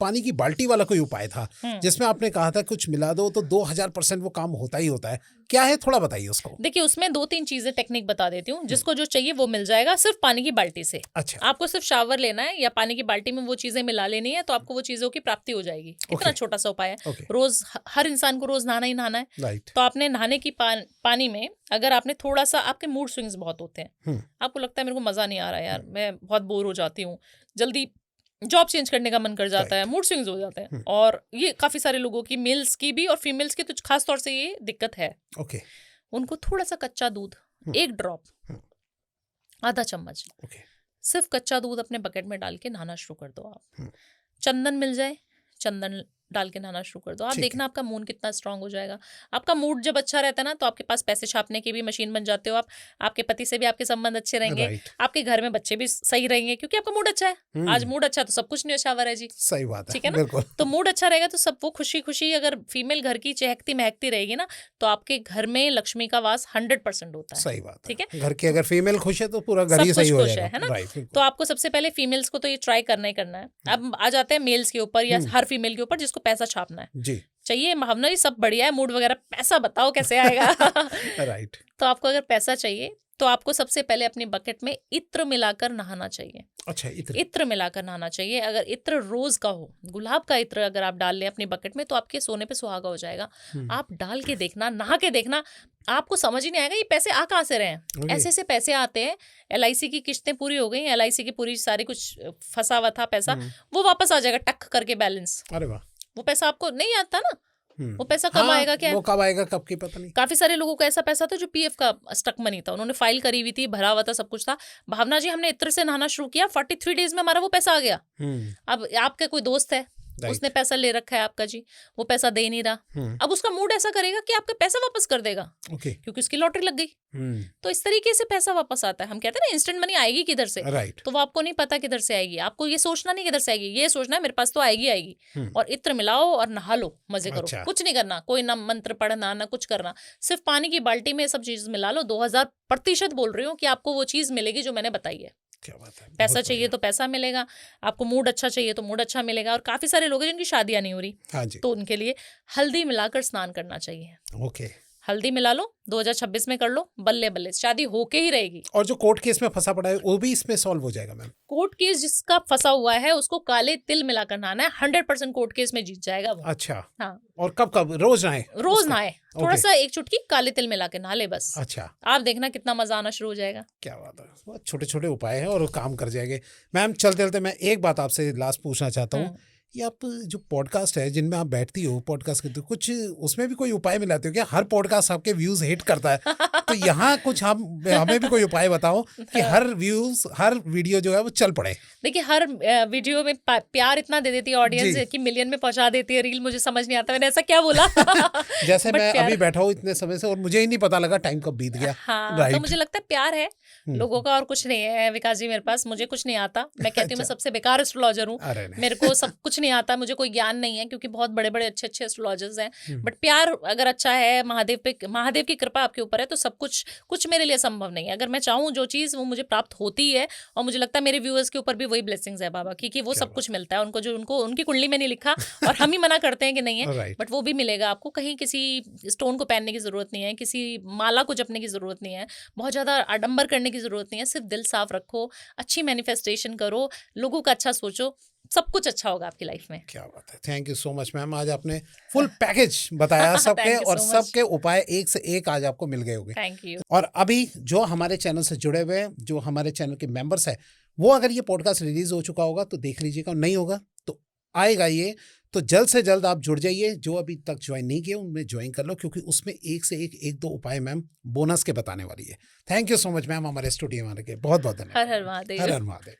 S2: पानी की बाल्टी वाला कोई उपाय था, जिसमें आपने कहा था कुछ मिला दो तो 2000% वो काम होता ही होता है, क्या है थोड़ा बताइए उसको।
S1: देखिए उसमें 2-3 चीजें टेक्निक बता देती हूँ, जिसको जो चाहिए वो मिल जाएगा सिर्फ पानी की बाल्टी से।
S2: अच्छा,
S1: आपको सिर्फ शावर लेना है या पानी की बाल्टी में वो चीजें मिला लेनी है, तो आपको वो चीजों की प्राप्ति हो जाएगी। इतना छोटा सा उपाय है। रोज हर इंसान को रोज नहाना ही नहाना है, तो आपने नहाने की पानी में अगर आपने थोड़ा सा, आपके मूड स्विंग्स बहुत होते हैं, आपको लगता है मेरे को मजा नहीं आ रहा यार, मैं बहुत बोर हो जाती हूँ, जल्दी जॉब चेंज करने का मन कर जाता है, मूड स्विंग्स हो जाते हैं, और ये काफी सारे लोगों की, मेल्स की भी और फीमेल्स की तो खास तौर से ये दिक्कत है। उनको थोड़ा सा कच्चा दूध, 1 ड्रॉप, आधा चम्मच, सिर्फ कच्चा दूध अपने बकेट में डाल के नहाना शुरू कर दो आप। चंदन मिल जाए, चंदन डाल के नहाना शुरू कर दो। आप देखना आपका मूड कितना स्ट्रांग हो जाएगा। आपका मूड जब अच्छा रहता है ना, तो आपके पास पैसे छापने की भी मशीन बन जाते हो आप, आपके पति से भी आपके संबंध अच्छे रहेंगे, आपके घर में बच्चे भी सही रहेंगे, क्योंकि आपका मूड अच्छा है। आज मूड अच्छा है तो सब कुछ न्यौछावर है जी,
S2: सही बात है,
S1: ठीक है ना। तो मूड अच्छा रहेगा तो सब वो खुशी खुशी, अगर फीमेल घर की चहकती महकती रहेगी ना, तो आपके घर में लक्ष्मी का वास 100% होता है।
S2: सही बात,
S1: ठीक है।
S2: घर की अगर फीमेल खुश है तो पूरा घर ही सही हो जाएगा, है
S1: ना। तो आपको सबसे पहले फीमेल्स को तो ये ट्राई करना ही करना है। अब आ जाते हैं मेल्स के ऊपर, या हर फीमेल के ऊपर जिसको पैसा छापना है
S2: जी,
S1: चाहिए। भावना जी सब बढ़िया है, मूड वगैरह, पैसा बताओ कैसे आएगा।
S2: राइट।
S1: तो आपको अगर पैसा चाहिए तो आपको सबसे पहले अपनी बकेट में इत्र मिलाकर नहाना चाहिए।
S2: अच्छा,
S1: इत्र मिलाकर नहाना चाहिए। अगर इत्र रोज का हो, गुलाब का इत्र अगर आप डाल लें अपनी बकेट में, तो आपके सोने पे सुहागा हो जाएगा। आप डाल के देखना, नहा के देखना, आपको समझ ही नहीं आएगा ये पैसे आ कहाँ से रहे हैं। ऐसे ऐसे पैसे आते हैं, LIC की किस्तें पूरी हो गई, LIC की पूरी सारी कुछ फंसा हुआ था पैसा, वो वापस आ जाएगा टक करके बैलेंस।
S2: अरे वाह,
S1: वो पैसा आपको नहीं आता ना, वो पैसा कब आएगा क्या है?
S2: वो कब आएगा कब की पता नहीं।
S1: काफी सारे लोगों को ऐसा पैसा था जो पीएफ का स्टक मनी था, उन्होंने फाइल करी हुई थी, भरा हुआ था, सब कुछ था। भावना जी, हमने इत्र से नहाना शुरू किया, 43 डेज में हमारा वो पैसा आ गया। अब आपका कोई दोस्त है, उसने पैसा ले रखा है आपका जी, वो पैसा दे नहीं रहा, अब उसका मूड ऐसा करेगा कि आपका पैसा वापस कर देगा, क्योंकि उसकी लॉटरी लग गई। तो इस तरीके से पैसा वापस आता है। हम कहते हैं ना इंस्टेंट मनी आएगी किधर से, तो वो आपको नहीं पता किधर से आएगी। आपको ये सोचना नहीं किधर से आएगी, ये सोचना है मेरे पास तो आएगी आएगी। और इत्र मिलाओ और नहा लो, मजे करो, कुछ नहीं करना, कोई ना मंत्र पढ़ना ना कुछ करना, सिर्फ पानी की बाल्टी में सब चीज मिला लो। 2000% बोल रही हूँ कि आपको वो चीज मिलेगी जो मैंने बताई है।
S2: क्या बात है।
S1: पैसा चाहिए तो पैसा मिलेगा, आपको मूड अच्छा चाहिए तो मूड अच्छा मिलेगा। और काफी सारे लोग हैं जिनकी शादियां नहीं हो रही,
S2: हाँ जी,
S1: तो उनके लिए हल्दी मिलाकर स्नान करना चाहिए।
S2: ओके,
S1: हल्दी मिला लो, 2026 में कर लो, बल्ले बल्ले शादी होके ही रहेगी।
S2: और जो कोर्ट केस में फंसा पड़ा है वो भी इसमें सॉल्व हो जाएगा मैम?
S1: कोर्ट केस जिसका फंसा हुआ है उसको काले तिल मिलाकर नहाना है, 100% कोर्ट केस में जीत जाएगा वो।
S2: अच्छा,
S1: हाँ।
S2: और कब कब? रोज नहाए?
S1: रोज नहाए, थोड़ा सा एक चुटकी काले तिल मिला के नहा ले बस।
S2: अच्छा,
S1: आप देखना कितना मजा आना शुरू हो जाएगा।
S2: क्या बात है, बहुत छोटे छोटे उपाय हैं और वो काम कर जाएंगे। मैम चलते चलते मैं एक बात आपसे लास्ट पूछना चाहता हूँ, ये आप जो पॉडकास्ट है जिनमें आप बैठती हो पॉडकास्ट करते हो, कुछ उसमें भी कोई उपाय मिलाते हो क्या? हर पॉडकास्ट आपके व्यूज हिट करता है, तो यहाँ कुछ हमें भी कोई उपाय बताओ कि हर व्यूज हर वीडियो जो है वो चल पड़े।
S1: देखिए, हर वीडियो में प्यार इतना दे देती है ऑडियंस कि मिलियन में पहुंचा देती है रील। मुझे समझ नहीं आता मैंने ऐसा क्या बोला।
S2: जैसे मैं अभी बैठा हूँ इतने समय से और मुझे ही नहीं पता लगा टाइम कब बीत गया।
S1: हाँ, तो मुझे लगता है प्यार है लोगों का और कुछ नहीं है। विकास जी, मेरे पास मुझे कुछ नहीं आता, मैं कहती हूँ मैं सबसे बेकार एस्ट्रोलॉजर हूँ, मेरे को सब कुछ नहीं आता, मुझे कोई ज्ञान नहीं है, क्योंकि बहुत बड़े बड़े अच्छे अच्छे एस्ट्रोलॉजर्स हैं। बट प्यार अगर अच्छा है, महादेव की कृपा आपके ऊपर है, तो सब कुछ मेरे लिए संभव नहीं है। अगर मैं चाहूँ जो चीज़ वो मुझे प्राप्त होती है, और मुझे लगता है मेरे व्यूअर्स के ऊपर भी वही ब्लेसिंग्स है बाबा, क्योंकि वो सब कुछ मिलता है उनको जो उनको उनकी कुंडली में नहीं लिखा, और हम ही मना करते हैं कि नहीं है, बट वो भी मिलेगा आपको। कहीं किसी स्टोन को पहनने की जरूरत नहीं है, किसी माला को जपने की जरूरत नहीं है, बहुत ज्यादा आडंबर करने की जरूरत नहीं है। सिर्फ दिल साफ रखो, अच्छी मैनिफेस्टेशन करो, लोगों का अच्छा सोचो, सब कुछ अच्छा होगा आपकी लाइफ में।
S2: क्या बात है, thank you so much ma'am, आज आपने फुल पैकेज बताया सबके और सबके उपाय एक से एक आज आपको मिल गए होंगे।
S1: Thank you.
S2: और अभी जो हमारे चैनल से जुड़े हुए हैं, जो हमारे चैनल के मेंबर्स हैं, वो अगर ये पॉडकास्ट रिलीज हो चुका होगा तो देख लीजिएगा, नहीं होगा तो आएगा ये, तो जल्द से जल्द आप जुड़ जाइए। जो अभी तक ज्वाइन नहीं किए उनमें ज्वाइन कर लो, क्योंकि उसमें एक से एक दो उपाय मैम बोनस के बताने वाली है। Thank you so much ma'am, हमारे स्टूडियो में आने के बहुत बहुत धन्यवाद।
S1: हर हर महादेव।
S2: हर हर महादेव।